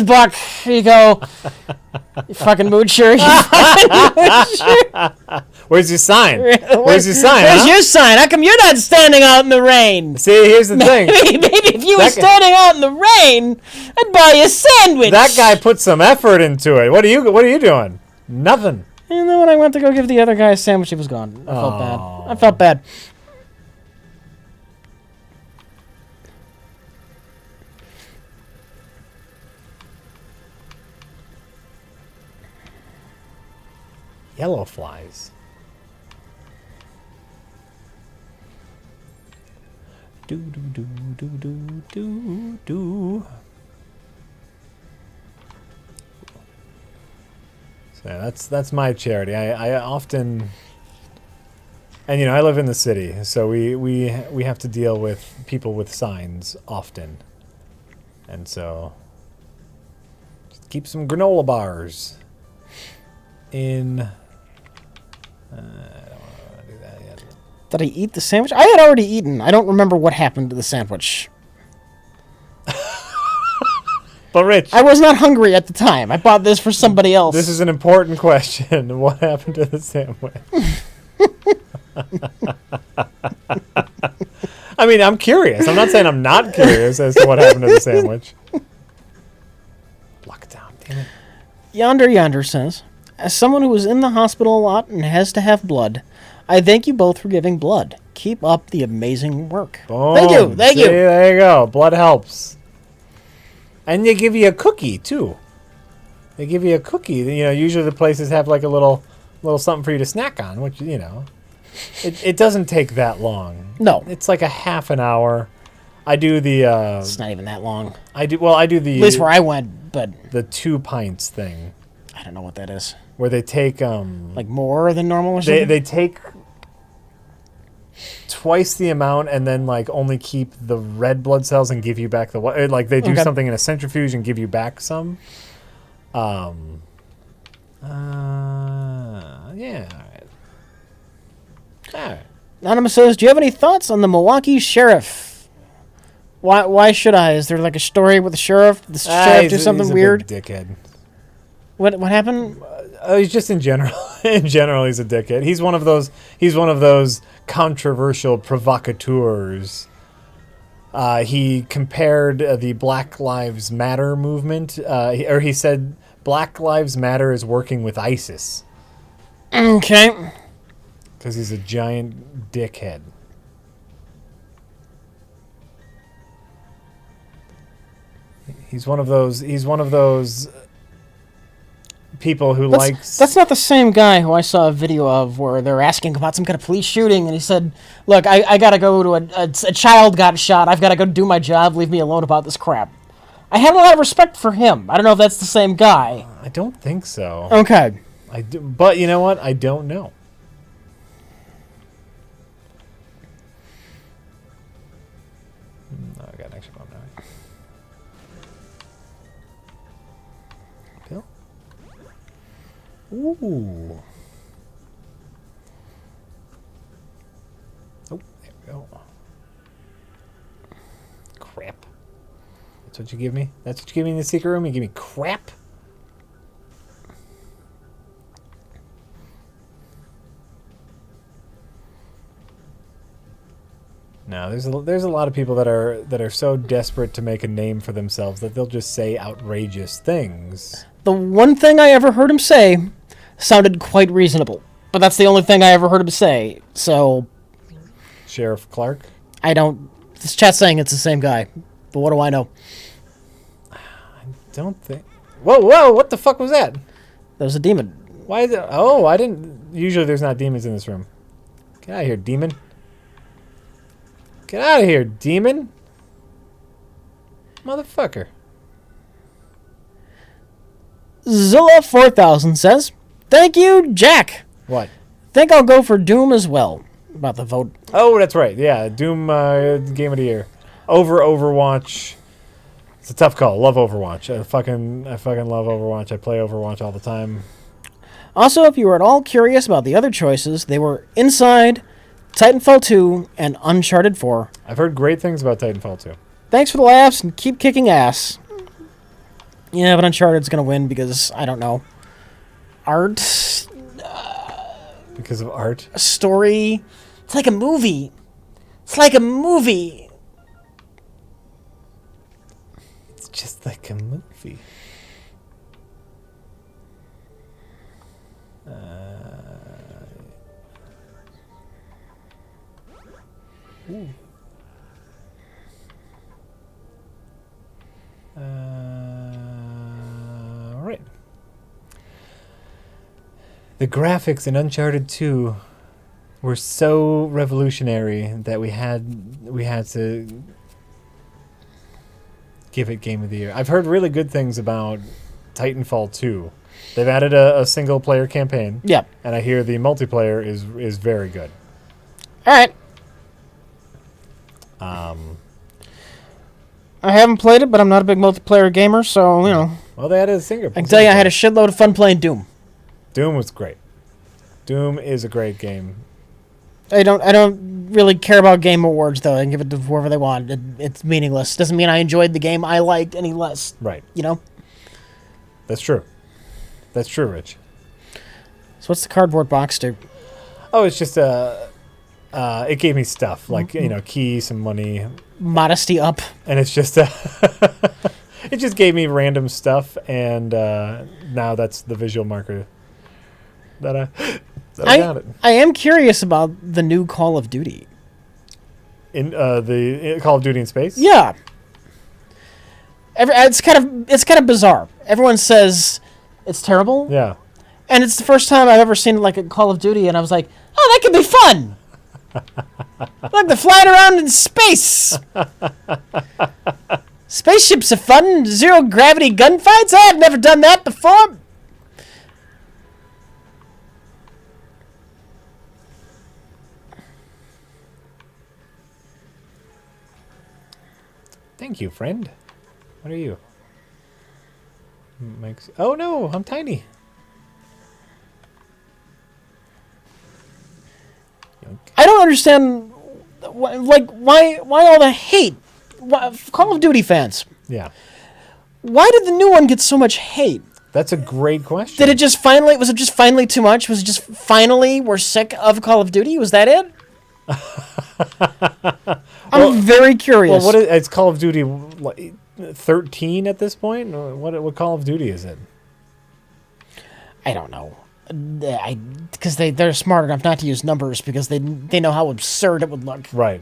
buck. Here you go. You fucking moocher. Where's your sign? Where's your sign? Where's your sign? How come you're not standing out in the rain? See, here's the thing. Maybe if you were standing out in the rain, I'd buy you a sandwich. That guy put some effort into it. What are you doing? Nothing. And then when I went to go give the other guy a sandwich, he was gone. I felt bad. Yellow flies. Do do do do do do do. So that's my charity. I often, and I live in the city, so we have to deal with people with signs often, and so just keep some granola bars in. I don't want to do that yet. Did I eat the sandwich? I had already eaten. I don't remember what happened to the sandwich. But Rich, I was not hungry at the time. I bought this for somebody else. This is an important question. What happened to the sandwich? I mean, I'm curious. I'm not saying I'm not curious as to what happened to the sandwich. Lock it down, damn it. Yonder says, as someone who is in the hospital a lot and has to have blood, I thank you both for giving blood. Keep up the amazing work. Boom. Thank you. See, there you go. Blood helps. And they give you a cookie, too. They give you a cookie. Usually the places have like a little something for you to snack on, which, it doesn't take that long. No. It's like a half an hour. I do the... it's not even that long. I do the... At least where I went, but... The 2 pints thing. I don't know what that is. Where they take... like more than normal or something? They take twice the amount and then like only keep the red blood cells and give you back the white. Like they do something in a centrifuge and give you back some. Yeah. All right. Anonymous says, do you have any thoughts on the Milwaukee sheriff? Why should I? Is there like a story with the sheriff? Did the sheriff do something weird? Big dickhead. What happened? He's just in general. In general, he's a dickhead. He's one of those controversial provocateurs. He compared the Black Lives Matter movement, he said Black Lives Matter is working with ISIS. Okay. Because he's a giant dickhead. He's one of those people who likes... That's not the same guy who I saw a video of where they're asking about some kind of police shooting, and he said, look, I gotta go to a child got shot. I've got to go do my job. Leave me alone about this crap. I have a lot of respect for him. I don't know if that's the same guy. I don't think so. Okay. I do, but you know what? I don't know. Oh, I got an extra bomb now. Pill? Ooh. Oh, there we go. Crap. That's what you give me? That's what you give me in the secret room? You give me crap? No, there's a lot of people that are so desperate to make a name for themselves that they'll just say outrageous things. The one thing I ever heard him say sounded quite reasonable, but that's the only thing I ever heard him say. So, Sheriff Clark? I don't. This chat's saying it's the same guy, but what do I know? I don't think. Whoa! What the fuck was that? That was a demon. Why is it? Oh, I didn't. Usually, there's not demons in this room. Get out of here, demon! Get out of here, demon! Motherfucker. Zilla4000 says, "Thank you, Jack. What? Think I'll go for Doom as well." About the vote. Oh, that's right. Yeah, Doom Game of the Year. Over Overwatch. It's a tough call. Love Overwatch. I fucking love Overwatch. I play Overwatch all the time. Also, if you were at all curious about the other choices, they were Inside, Titanfall 2, and Uncharted 4. I've heard great things about Titanfall 2. Thanks for the laughs and keep kicking ass. Yeah, but Uncharted's going to win because, I don't know, art, Because of art? a story. It's like a movie. It's like a movie. It's just like a movie. Ooh. Right. The graphics in Uncharted 2 were so revolutionary that we had to give it Game of the Year. I've heard really good things about Titanfall 2. They've added a single player campaign. Yep. And I hear the multiplayer is very good. All right. I haven't played it, but I'm not a big multiplayer gamer, so, you know. Well, they added a single I can tell you I had a shitload of fun playing Doom. Doom was great. Doom is a great game. I don't really care about Game Awards, though. I can give it to whoever they want. It's meaningless. Doesn't mean I enjoyed the game I liked any less. Right. You know? That's true. That's true, Rich. So what's the cardboard box do? Oh, it's just it gave me stuff like keys, some money, modesty up, and it's just it just gave me random stuff, and now that's the visual marker that I got it. I am curious about the new Call of Duty. In the Call of Duty in space. Yeah. It's kind of bizarre. Everyone says it's terrible. Yeah. And it's the first time I've ever seen like a Call of Duty, and I was like, oh, that could be fun. Like they're flying around in space. Spaceships are fun. Zero gravity gunfights. I've never done that before. Thank you, friend. What are you? Oh no, I'm tiny. I don't understand, why all the hate? Call of Duty fans. Yeah. Why did the new one get so much hate? That's a great question. Was it just finally too much? Was it just finally we're sick of Call of Duty? Was that it? I'm very curious. Well, it's Call of Duty 13 at this point? What Call of Duty is it? I don't know. Because they're smart enough not to use numbers because they know how absurd it would look. Right.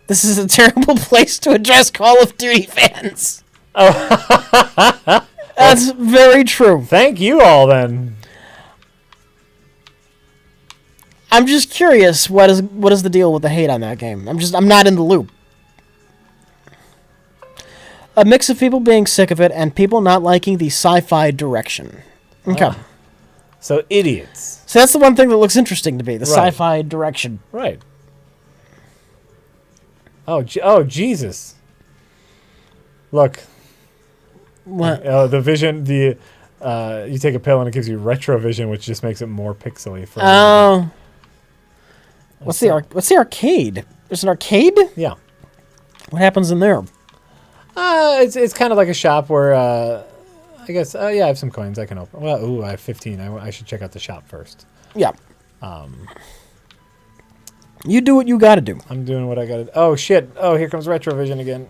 This is a terrible place to address Call of Duty fans. Oh, that's very true. Thank you all then. I'm just curious. What is the deal with the hate on that game? I'm not in the loop. A mix of people being sick of it and people not liking the sci-fi direction. Okay. So idiots. So that's the one thing that looks interesting to me, the sci-fi direction. Right. Oh, Jesus. Look. What? The vision, you take a pill and it gives you retrovision, which just makes it more pixely. What's the arcade? There's an arcade? Yeah. What happens in there? It's kind of like a shop where I guess I have some coins I can open. Well, I have 15. I should check out the shop first. Yeah. You do what you got to do. I'm doing what I got to do. Oh shit! Oh, here comes Retrovision again.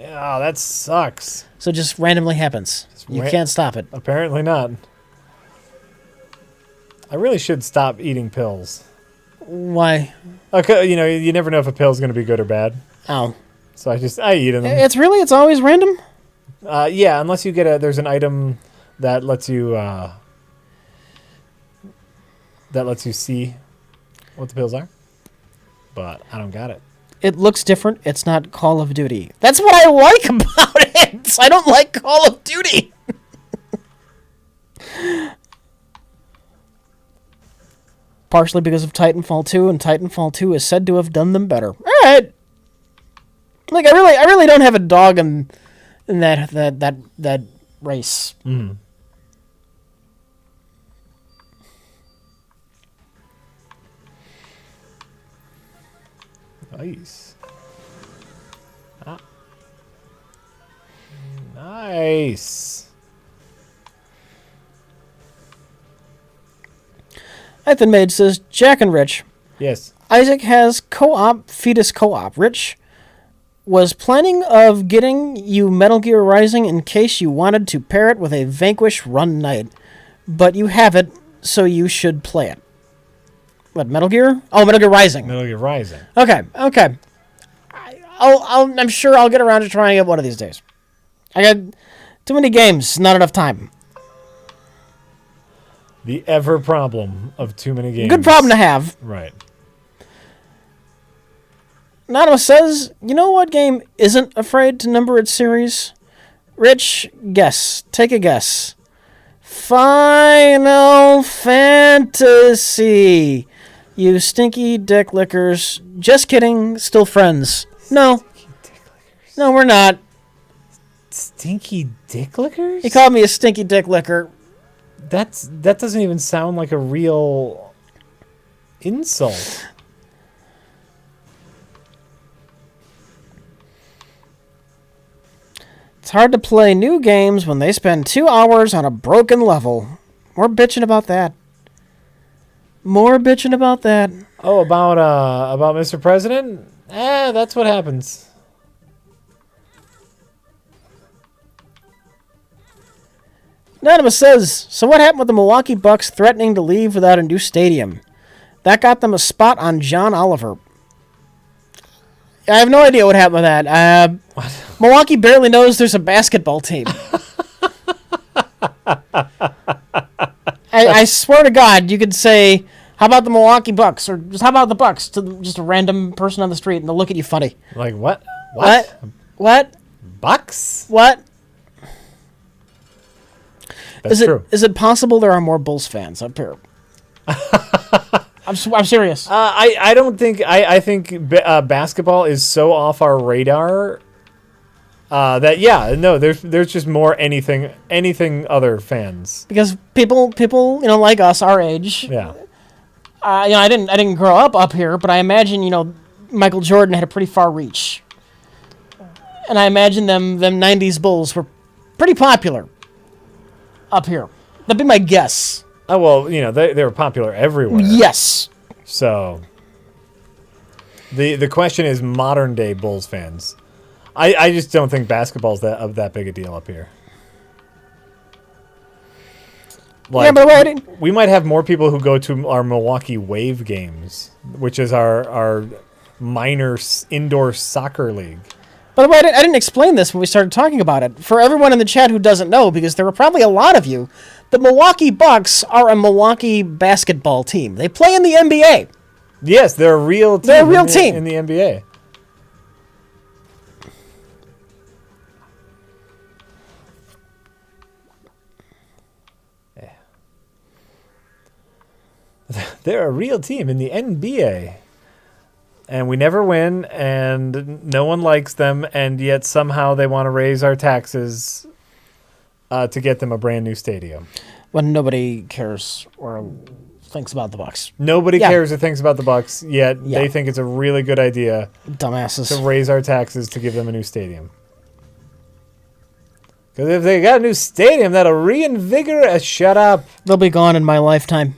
Oh, that sucks. So it just randomly happens. You can't stop it. Apparently not. I really should stop eating pills. Why? Okay, you never know if a pill's going to be good or bad. Oh. So I eat them. It's always random? Yeah, unless you get there's an item that lets you see what the pills are. But I don't got it. It looks different. It's not Call of Duty. That's what I like about it. I don't like Call of Duty. Partially because of Titanfall 2, and Titanfall 2 is said to have done them better. All right. Like I really don't have a dog in that race. Mm. Nice. Nice. Ethan Maid says, Jack and Rich. Yes. Isaac has fetus co-op. Rich was planning of getting you Metal Gear Rising in case you wanted to pair it with a Vanquish run night. But you have it, so you should play it. What, Metal Gear? Oh, Metal Gear Rising. Metal Gear Rising. Okay. I'm sure I'll get around to trying it one of these days. I got too many games, not enough time. The ever problem of too many games. Good problem to have. Right. Anonymous says, you know what game isn't afraid to number its series? Rich, guess. Take a guess. Final Fantasy. You stinky dick lickers. Just kidding. Still friends. No. No, we're not. Stinky dick lickers? He called me a stinky dick licker. That doesn't even sound like a real insult. It's hard to play new games when they spend 2 hours on a broken level. More bitching about that. Oh, about Mr. President? That's what happens. Anonymous says, so what happened with the Milwaukee Bucks threatening to leave without a new stadium? That got them a spot on John Oliver. I have no idea what happened with that. What? Milwaukee barely knows there's a basketball team. I swear to God, you could say, how about the Milwaukee Bucks? Or just how about the Bucks to just a random person on the street and they'll look at you funny. Like, what? What? Bucks? What? That's true. Is it possible there are more Bulls fans up here? I'm serious. I don't think. I think basketball is so off our radar that there's just more anything other fans. Because people like us our age. Yeah. I didn't grow up here, but I imagine Michael Jordan had a pretty far reach, and I imagine them '90s Bulls were pretty popular up here. That'd be my guess. Oh, well, they were popular everywhere. Yes. So, the question is modern day Bulls fans. I just don't think basketball's that big a deal up here. Like, yeah, but we might have more people who go to our Milwaukee Wave games, which is our minor indoor soccer league. By the way, I didn't explain this when we started talking about it. For everyone in the chat who doesn't know, because there were probably a lot of you, the Milwaukee Bucks are a Milwaukee basketball team. They play in the NBA. Yes, they're a real team. They're a real team in the NBA. Yeah. They're a real team in the NBA. And we never win, and no one likes them, and yet somehow they want to raise our taxes to get them a brand new stadium. When nobody cares or thinks about the Bucks. Nobody cares or thinks about the Bucks, yet they think it's a really good idea Dumbasses. to raise our taxes to give them a new stadium. Because if they got a new stadium, that'll reinvigorate... Shut up. They'll be gone in my lifetime.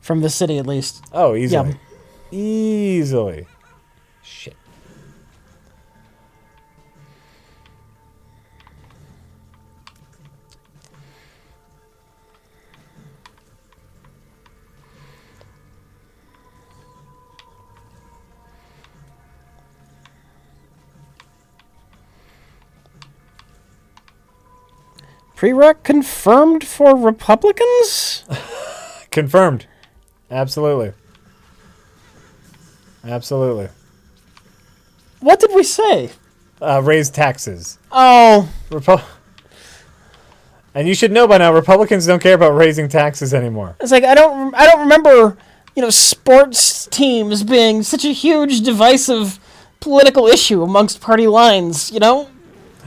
From the city, at least. Oh, easily. Yeah. Easily. Shit. Prereq confirmed for Republicans? Confirmed. Absolutely. Absolutely. What did we say? Raise taxes. Oh. And you should know by now, Republicans don't care about raising taxes anymore. It's like, I don't remember, sports teams being such a huge divisive political issue amongst party lines, No,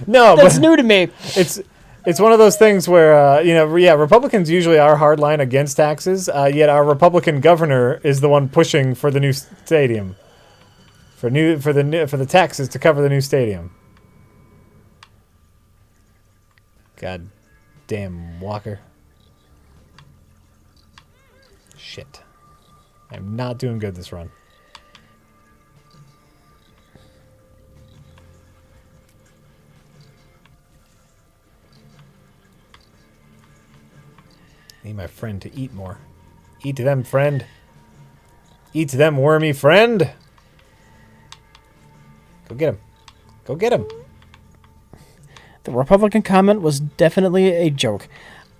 that's new to me. It's one of those things where, Republicans usually are hardline against taxes, yet our Republican governor is the one pushing for the new stadium, for the taxes to cover the new stadium. God damn Walker. Shit. I'm not doing good this run. Need my friend to eat more. Eat them, friend. Eat them, wormy friend. Go get him. Go get him. The Republican comment was definitely a joke.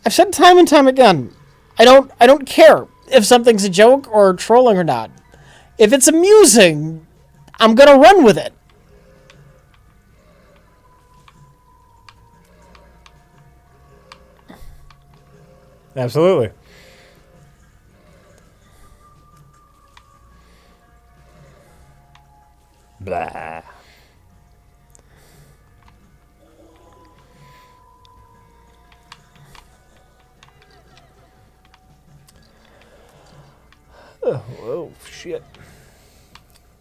I've said time and time again, I don't care if something's a joke or trolling or not. If it's amusing, I'm gonna run with it. Absolutely. Blah. Oh, shit.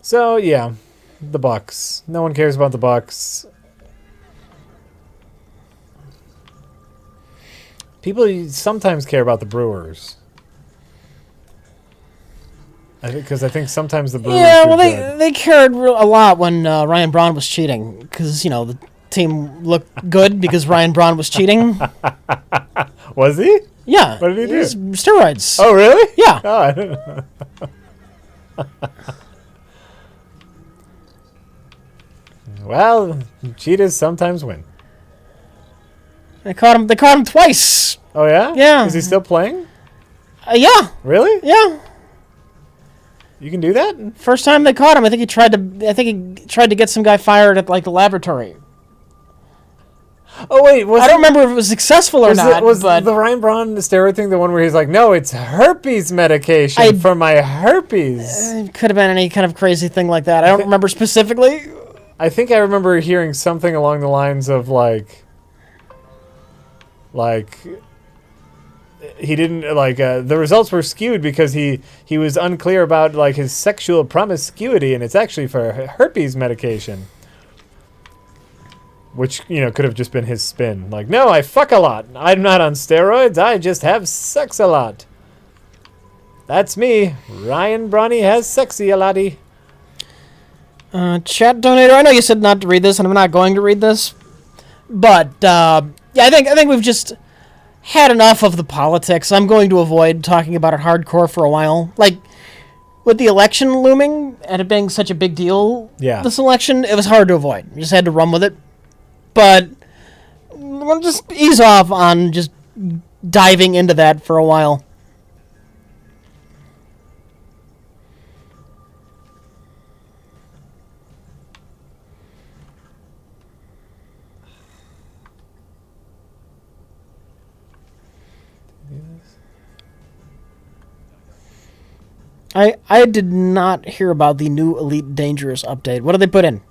So, yeah, the Bucks. No one cares about the Bucks. People sometimes care about the Brewers. Because I think sometimes the Brewers... Yeah, well, they cared a lot when Ryan Braun was cheating. Because, the team looked good because Ryan Braun was cheating. Was he? Yeah. What did he do? Steroids. Oh, really? Yeah. Oh, I didn't know. Well, cheaters sometimes win. They caught him twice. Oh, yeah? Yeah. Is he still playing? Yeah. Really? Yeah. You can do that? First time they caught him, I think he tried to get some guy fired at the laboratory. Oh, wait. I don't remember if it was successful or not. Was the Ryan Braun steroid thing the one where he's like, no, it's herpes medication for my herpes? It could have been any kind of crazy thing like that. I don't remember specifically. I think I remember hearing something along the lines of like he didn't the results were skewed because he was unclear about his sexual promiscuity, and it's actually for herpes medication. Which, could have just been his spin. No, I fuck a lot. I'm not on steroids. I just have sex a lot. That's me. Ryan Brawny has sexy a lottie. Chat donator, I know you said not to read this, and I'm not going to read this. But, yeah, I think we've just had enough of the politics. I'm going to avoid talking about it hardcore for a while. With the election looming, and it being such a big deal, this election, it was hard to avoid. You just had to run with it. But we'll just ease off on just diving into that for a while. I did not hear about the new Elite Dangerous update. What did they put in?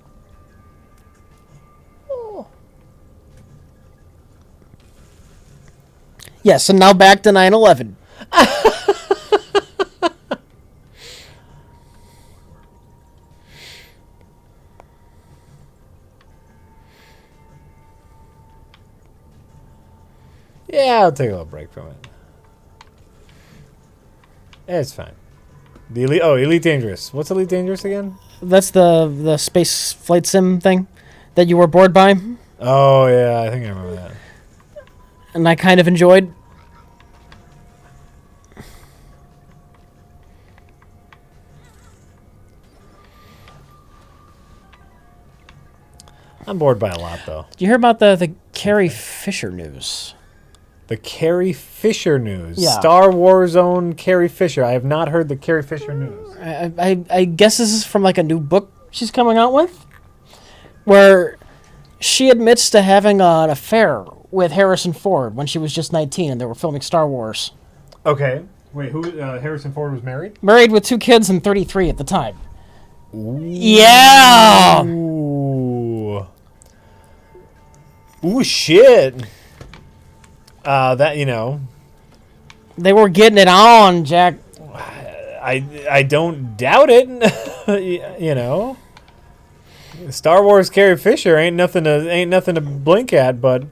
Yes, and now back to 9/11. I'll take a little break from it. It's fine. The Elite Dangerous. What's Elite Dangerous again? That's the space flight sim thing that you were bored by. Oh, yeah, I think I remember that. And I kind of enjoyed. I'm bored by a lot, though. Did you hear about the Carrie Fisher news? The Carrie Fisher news. Yeah. Star Wars own Carrie Fisher. I have not heard the Carrie Fisher news. I guess this is from like a new book she's coming out with, where she admits to having an affair with Harrison Ford when she was just 19 and they were filming Star Wars. Okay. Wait, who? Harrison Ford was married? Married with 2 kids and 33 at the time. Ooh. Yeah! Ooh, shit. That, you know. They were getting it on, Jack. I don't doubt it. You know. Star Wars Carrie Fisher ain't nothing to blink at, but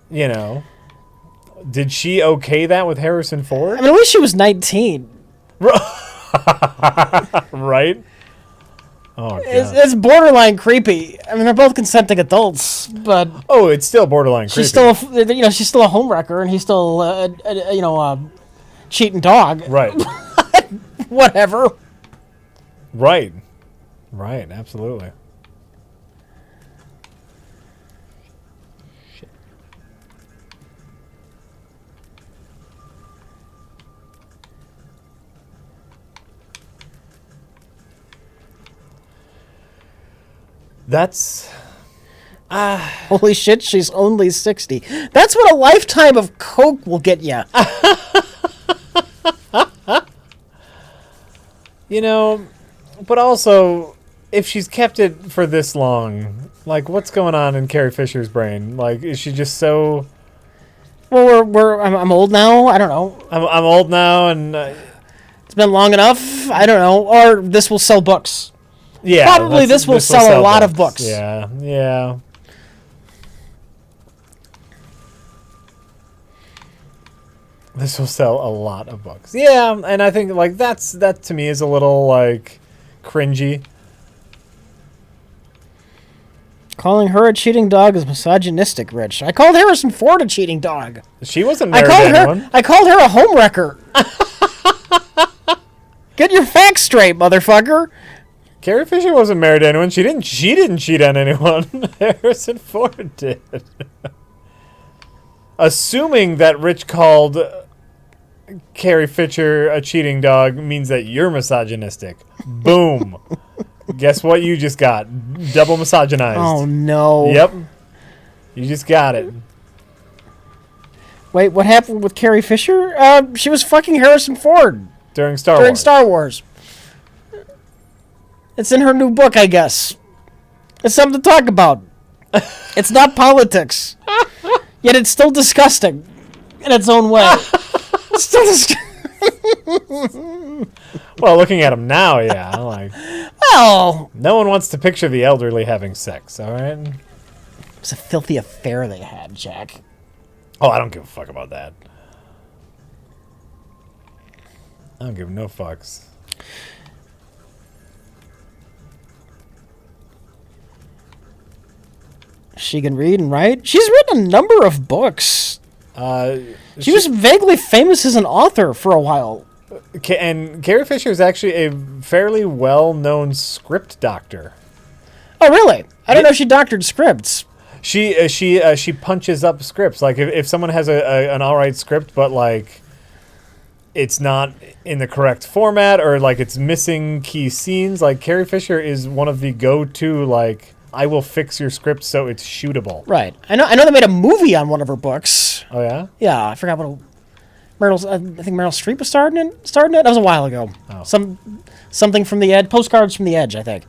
you know. Did she okay that with Harrison Ford? I mean, at least she was 19. Right? Oh, God. It's borderline creepy. I mean, they're both consenting adults, but Oh, it's still borderline creepy. she's still, she's still a homewrecker, and he's still, a cheating dog. Right. Whatever. Right. Right, absolutely. Shit. That's Holy shit, she's only 60. That's what a lifetime of coke will get you. you know, but also if she's kept it for this long, like what's going on in Carrie Fisher's brain? Like is she just so Well, I'm old now. I don't know. I'm old now and It's been long enough. I don't know. Or this will sell books. yeah, Probably this will sell a lot of books. Yeah, yeah. This will sell a lot of books. Yeah, and I think like that to me is a little like cringy. Calling her a cheating dog is misogynistic, Rich. I called Harrison Ford a cheating dog. She wasn't married to anyone. I called her a homewrecker. Get your facts straight, motherfucker. Carrie Fisher wasn't married to anyone. She didn't cheat on anyone. Harrison Ford did. Assuming that Rich called Carrie Fisher a cheating dog means that you're misogynistic. Boom. Guess what you just got? Double misogynized. Oh, no. Yep. You just got it. Wait, what happened with Carrie Fisher? She was fucking Harrison Ford. During Star Wars. It's in her new book, I guess. It's something to talk about. It's not politics. Yet it's still disgusting in its own way. It's still disgusting. Well, looking at him now, yeah. Like, Well, no one wants to picture the elderly having sex, all right? it was a filthy affair they had, Jack. Oh, I don't give a fuck about that. I don't give no fucks. She can read and write. She's written a number of books. She was vaguely famous as an author for a while. And Carrie Fisher is actually a fairly well-known script doctor. Oh, really? I didn't know she doctored scripts. She punches up scripts. Like if someone has an all right script, but like it's not in the correct format or like it's missing key scenes, like Carrie Fisher is one of the go-to like I will fix your script so it's shootable. Right. I know they made a movie on one of her books. Oh yeah? Yeah, I forgot what I think Meryl Streep was starring it. That was a while ago. Oh. Something from the Edge, Postcards from the Edge, I think.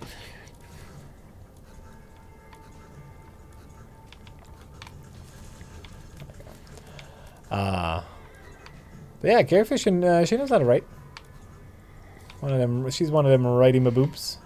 But yeah, Carrie Fisher, she knows how to write. She's one of them righty maboops.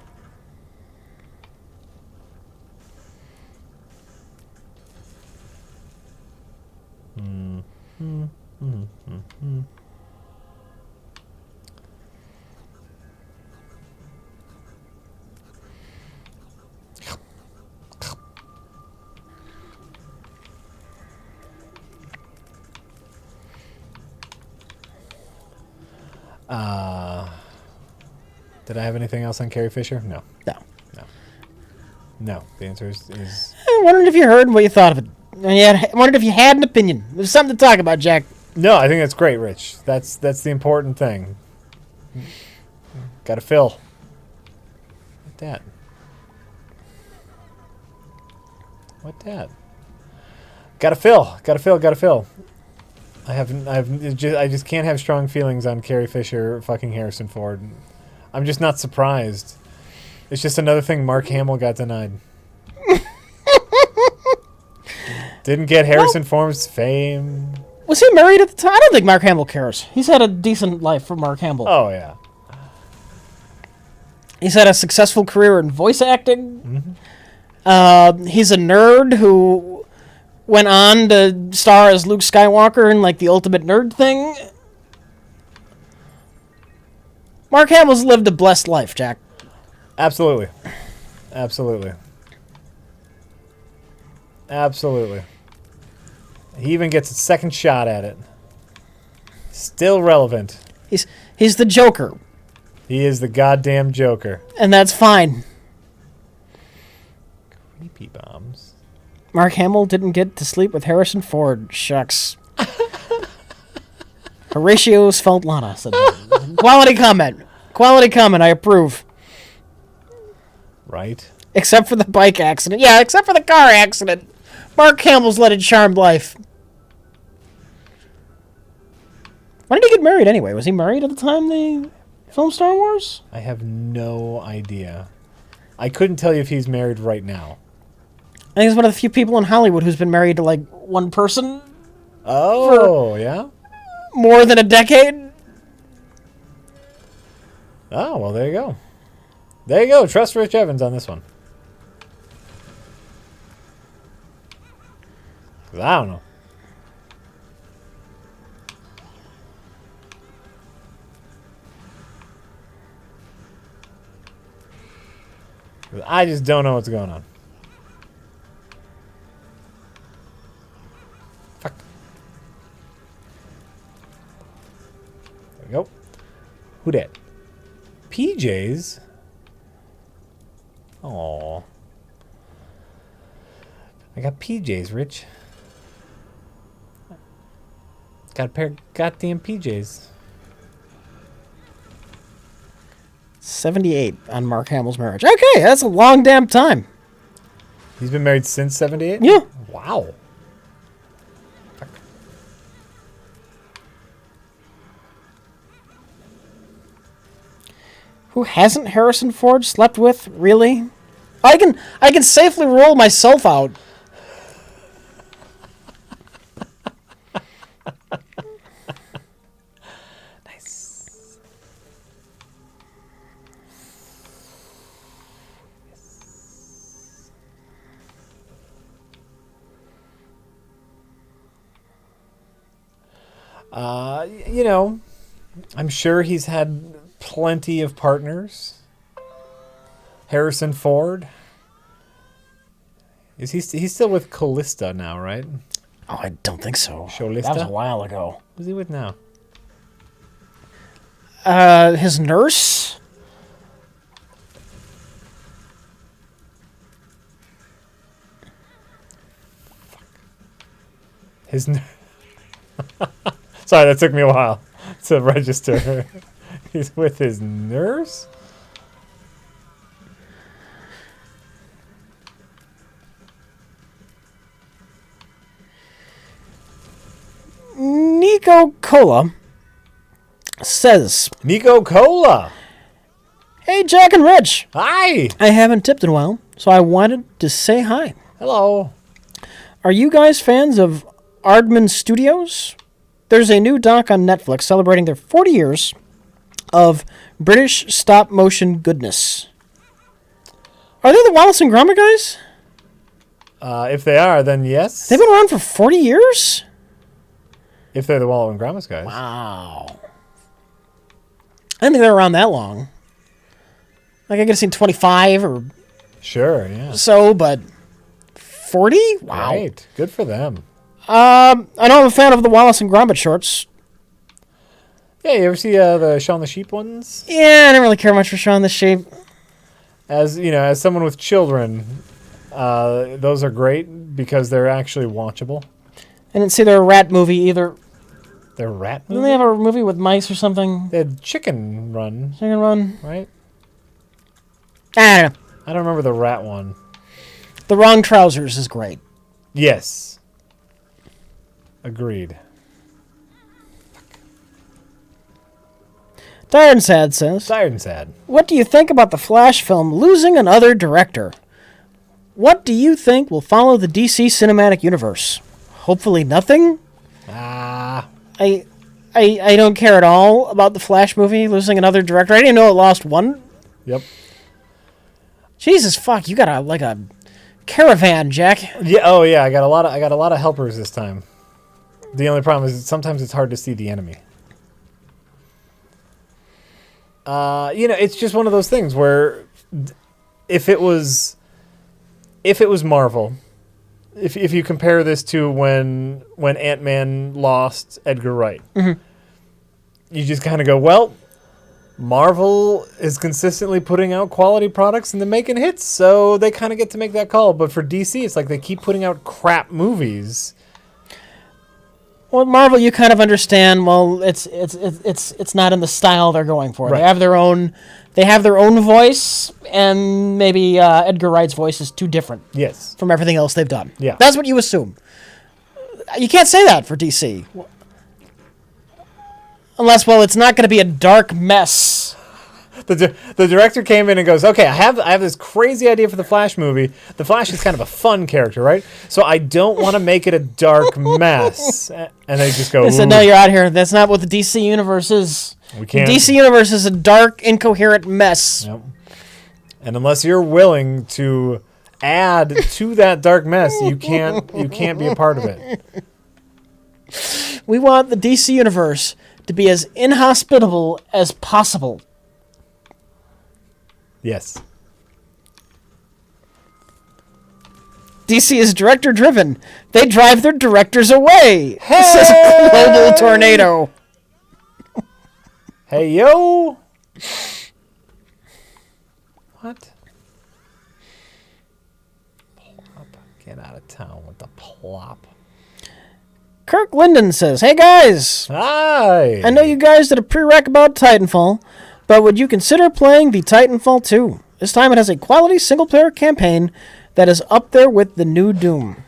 Did I have anything else on Carrie Fisher? No. No. No. The answer is I wondered if you heard and what you thought of it. I wondered if you had an opinion. There's something to talk about, Jack. no. I think that's great, Rich. That's the important thing. Got to fill. What that? What that? Got to fill. Got to fill. Got to fill. I just can't have strong feelings on Carrie Fisher fucking Harrison Ford. I'm just not surprised. It's just another thing Mark Hamill got denied. Didn't get Harrison Ford's fame. Was he married at the time? I don't think Mark Hamill cares. He's had a decent life for Mark Hamill. Oh, yeah. He's had a successful career in voice acting. Mm-hmm. He's a nerd who went on to star as Luke Skywalker in like the Ultimate Nerd thing. Mark Hamill's lived a blessed life, Jack. Absolutely. Absolutely. Absolutely. He even gets a second shot at it. Still relevant. He's the Joker. He is the goddamn Joker. And that's fine. Creepy bombs. Mark Hamill didn't get to sleep with Harrison Ford. Shucks. Horatio Svetlana said that. Quality comment. Quality comment. I approve. Right? Except for the bike accident. Yeah, except for the car accident. Mark Hamill's led a charmed life. When did he get married anyway? Was he married at the time they filmed Star Wars? I have no idea. I couldn't tell you if he's married right now. I think he's one of the few people in Hollywood who's been married to like one person. Oh, yeah? More than a decade. Oh, well, there you go. There you go. Trust Rich Evans on this one. 'Cause I don't know. I just don't know what's going on. Fuck. There we go. Who dat? PJs? Aw. I got PJs, Rich. Got a pair of goddamn PJs. 78 on Mark Hamill's marriage. Okay, that's a long damn time. He's been married since 78? Yeah. Wow. Fuck. Who hasn't Harrison Ford slept with? Really? I can safely rule myself out. Nice. You know, I'm sure he's had plenty of partners. Harrison Ford. He's still with Callista now, right? Oh, I don't think so. Sholista? That was a while ago. Who's he with now? His nurse? His Sorry, that took me a while to register. He's with his nurse? Nico Cola says, Nico Cola! "Hey, Jack and Rich. Hi! I haven't tipped in a while, so I wanted to say hi. Hello. Are you guys fans of Aardman Studios? There's a new doc on Netflix celebrating their 40 years of British stop-motion goodness. Are they the Wallace and Gromit guys? If they are, then yes. They've been around for 40 years? If they're the Wallow and Gromus guys. Wow. I didn't think they were around that long. Like, I could have seen 25 or Sure, yeah. so, but 40? Wow. Right. Good for them. I know I'm a fan of the Wallace and Gromit shorts. Yeah, you ever see the Shaun the Sheep ones? Yeah, I don't really care much for Shaun the Sheep. As you know, as someone with children, those are great because they're actually watchable. I didn't see their rat movie either. Their rat movie? Didn't they have a movie with mice or something? They had Chicken Run. Chicken Run? Right? I don't know. I don't remember the rat one. The Wrong Trousers is great. Yes. Agreed. Tired and Sad says, Tired and sad. what do you think about the Flash film losing another director? What do you think will follow the DC cinematic universe? Hopefully nothing? Ah. I don't care at all about the Flash movie losing another director. I didn't know it lost one. Yep. Jesus fuck, you got a caravan, Jack. Yeah. Oh yeah. I got a lot of helpers this time. The only problem is sometimes it's hard to see the enemy. It's just one of those things where if it was Marvel, if you compare this to when Ant-Man lost Edgar Wright, you just kind of go, well, Marvel is consistently putting out quality products and they're making hits, so they kind of get to make that call. But for DC, it's like they keep putting out crap movies. Well, Marvel, you kind of understand. Well, it's not in the style they're going for. Right. They have their own voice, and maybe Edgar Wright's voice is too different. Yes. From everything else they've done. Yeah. That's what you assume. You can't say that for DC, unless it's not going to be a dark mess. The director came in and goes, okay, I have this crazy idea for the Flash movie. The Flash is kind of a fun character, right? So I don't want to make it a dark mess. And they just go, they said, no, you're out here. That's not what the DC universe is. We can't. The DC universe is a dark, incoherent mess. Yep. And unless you're willing to add to that dark mess, you can't be a part of it. We want the DC universe to be as inhospitable as possible. Yes. DC is director driven. They drive their directors away. Hey! Says a global tornado. Hey yo. What? Plop. Get out of town with the plop. Kirk Linden says, hey guys. Hi. I know you guys did a pre-rec about Titanfall, but would you consider playing the Titanfall 2? This time it has a quality single-player campaign that is up there with the new Doom.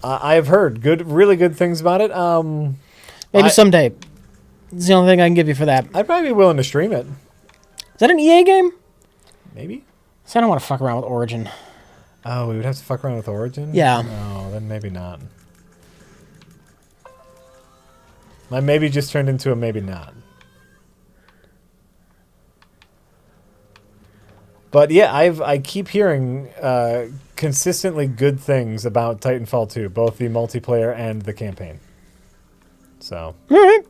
I have heard really good things about it. Maybe someday. It's the only thing I can give you for that. I'd probably be willing to stream it. Is that an EA game? Maybe. So I don't want to fuck around with Origin. Oh, we would have to fuck around with Origin? Yeah. No, then maybe not. My maybe just turned into a maybe not. But yeah, I keep hearing consistently good things about Titanfall 2, both the multiplayer and the campaign. So. All right.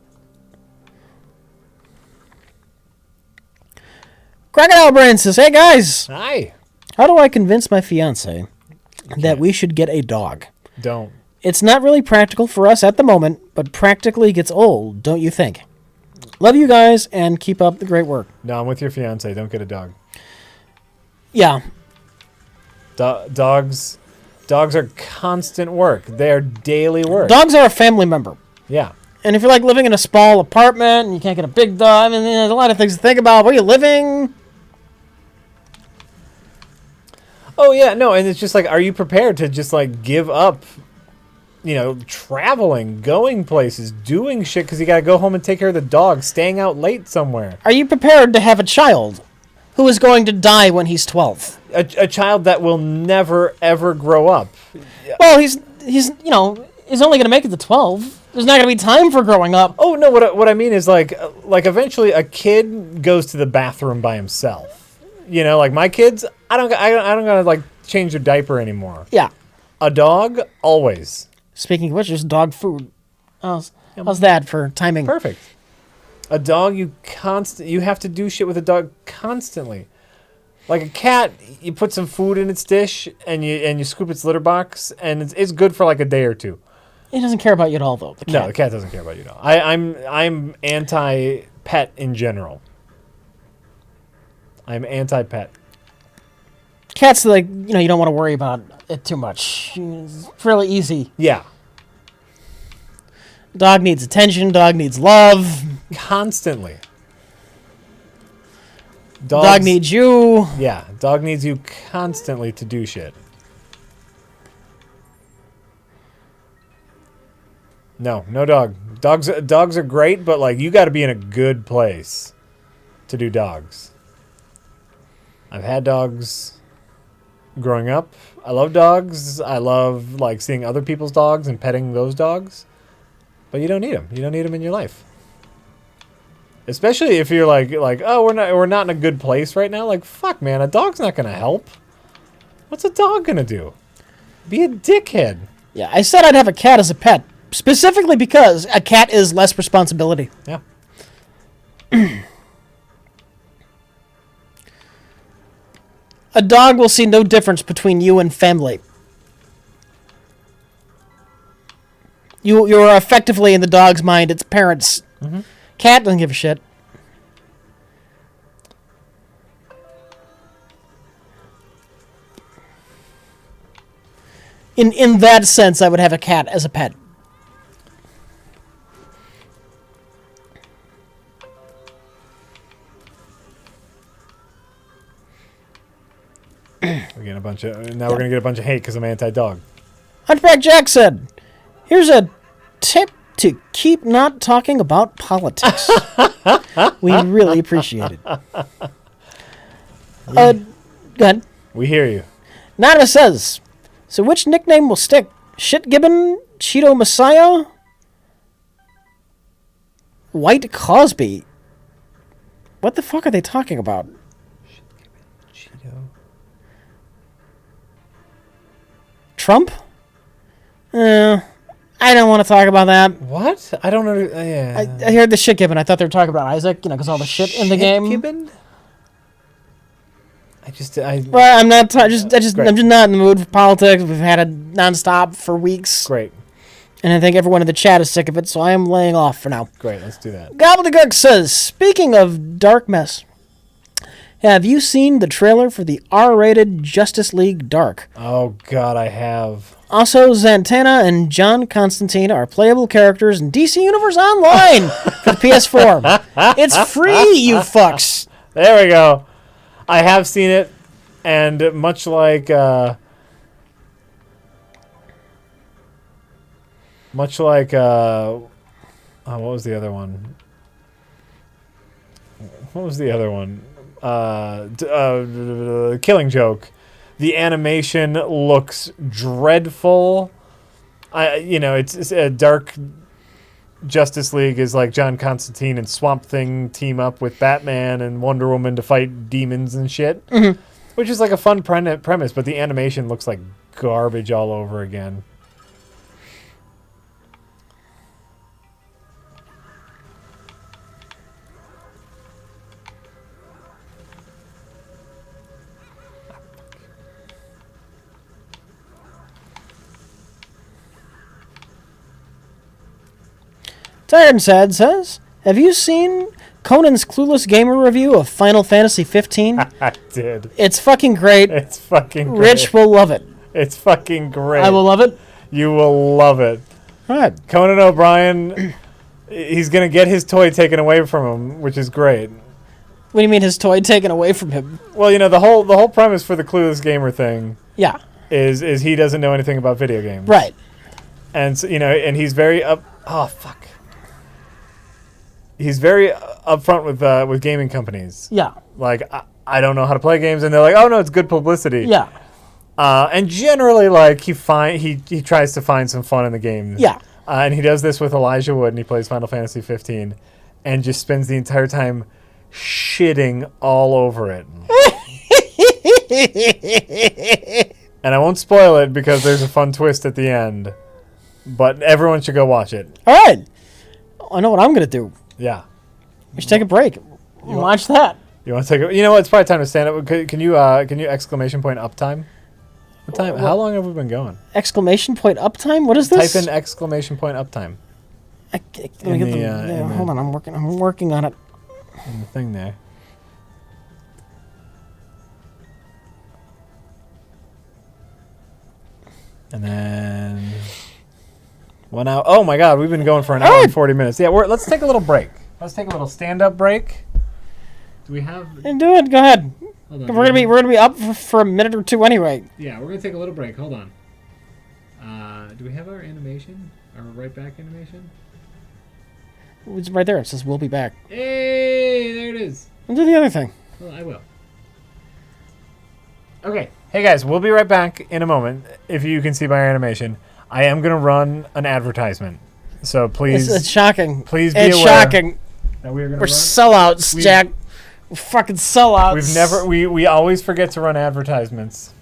Crocodile Brain says, hey guys. Hi. How do I convince my fiance that we should get a dog? Don't. It's not really practical for us at the moment, but practically gets old, don't you think? Love you guys and keep up the great work. No, I'm with your fiance. Don't get a dog. Yeah. Dogs are constant work. They are daily work. Dogs are a family member. Yeah. And if you're like living in a small apartment and you can't get a big dog, I mean, there's a lot of things to think about. Where are you living? Oh, yeah. No, and it's just like, are you prepared to just like give up, traveling, going places, doing shit because you got to go home and take care of the dog, staying out late somewhere? Are you prepared to have a child who is going to die when he's 12? A child that will never, ever grow up. Well, he's only going to make it to 12. There's not going to be time for growing up. Oh, no, what I mean is like eventually a kid goes to the bathroom by himself. Like my kids, I don't gotta like change their diaper anymore. Yeah. A dog, always. Speaking of which, there's dog food. I How's that for timing? Perfect. A dog, you have to do shit with a dog constantly. Like a cat, you put some food in its dish and you scoop its litter box, and it's good for like a day or two. It doesn't care about you at all, though. The cat. No, the cat doesn't care about you at all. I'm anti-pet in general. I'm anti-pet. Cats, like, you don't want to worry about it too much. It's fairly easy. Yeah. Dog needs attention. Dog needs love. Constantly. Dog needs you. Yeah, dog needs you constantly to do shit. No dog. Dogs are great, but like you got to be in a good place to do dogs. I've had dogs growing up. I love dogs. I love like seeing other people's dogs and petting those dogs. But you don't need them. You don't need them in your life. Especially if you're like, oh, we're not in a good place right now. Like, fuck, man, a dog's not gonna help. What's a dog gonna do? Be a dickhead. Yeah, I said I'd have a cat as a pet, specifically because a cat is less responsibility. Yeah. A dog will see no difference between you and family. You're effectively, in the dog's mind, its parents. Mm-hmm. Cat doesn't give a shit. In that sense, I would have a cat as a pet. We're gonna get a bunch of hate because I'm anti-dog. Hunchback Jack said, "Here's a tip to keep not talking about politics." We really appreciate it. Go ahead. We hear you. Nana says, "So which nickname will stick? Shit Gibbon, Cheeto Messiah, White Cosby?" What the fuck are they talking about? Cheeto. Trump? I don't want to talk about that. What? I don't know. Yeah. I heard the shit Gibbon. I thought they were talking about Isaac, because all the shit in the game. Gibbon? Well, I'm not. I'm just not in the mood for politics. We've had it nonstop for weeks. Great. And I think everyone in the chat is sick of it, so I am laying off for now. Great, let's do that. Gobbledygook says, "Speaking of dark mess, have you seen the trailer for the R-rated Justice League Dark?" Oh God, I have. Also, Zatanna and John Constantine are playable characters in DC Universe Online for the PS4. It's free, you fucks. There we go. I have seen it, and much like what was the other one? Killing Joke. The animation looks dreadful. It's a dark. Justice League is like John Constantine and Swamp Thing team up with Batman and Wonder Woman to fight demons and shit, which is like a fun premise, but the animation looks like garbage all over again. Tired Sad says, "Have you seen Conan's Clueless Gamer review of Final Fantasy 15? I did. It's fucking great. It's fucking great. Rich will love it. It's fucking great. I will love it. You will love it. All right. Conan O'Brien, he's going to get his toy taken away from him, which is great. What do you mean his toy taken away from him? Well, the whole premise for the Clueless Gamer thing is he doesn't know anything about video games. Right. And so, and he's very He's very upfront with gaming companies. Yeah. Like, I don't know how to play games, and they're like, "Oh no, it's good publicity." Yeah. And generally, like, he tries to find some fun in the game. Yeah. And he does this with Elijah Wood, and he plays Final Fantasy 15, and just spends the entire time shitting all over it. And I won't spoil it because there's a fun twist at the end, but everyone should go watch it. All right. I know what I'm gonna do. Yeah. We should take a break. Watch that. You want to take a... You know what? It's probably time to stand up. Can you exclamation point uptime? What time? How long have we been going? Exclamation point uptime? What is this? Type in exclamation point uptime. Hold on, I'm working on it. In the thing there. And then 1 hour. Oh my God, we've been going for an hour and 40 minutes. Yeah, let's take a little break. Let's take a little stand-up break. Do we have? Do it. Go ahead. Hold on, we're gonna be up for a minute or two anyway. Yeah, we're gonna take a little break. Hold on. Do we have our animation? Our right back animation? It's right there. It says we'll be back. Hey, there it is. I'll do the other thing. Well, I will. Okay. Hey guys, we'll be right back in a moment. If you can see my animation, I am gonna run an advertisement. So please, it's shocking. Please be aware. It's shocking. That we're sellouts, Jack. We're fucking sellouts. We always forget to run advertisements.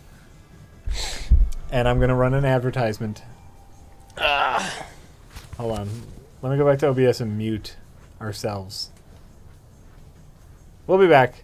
And I'm gonna run an advertisement. Hold on. Let me go back to OBS and mute ourselves. We'll be back.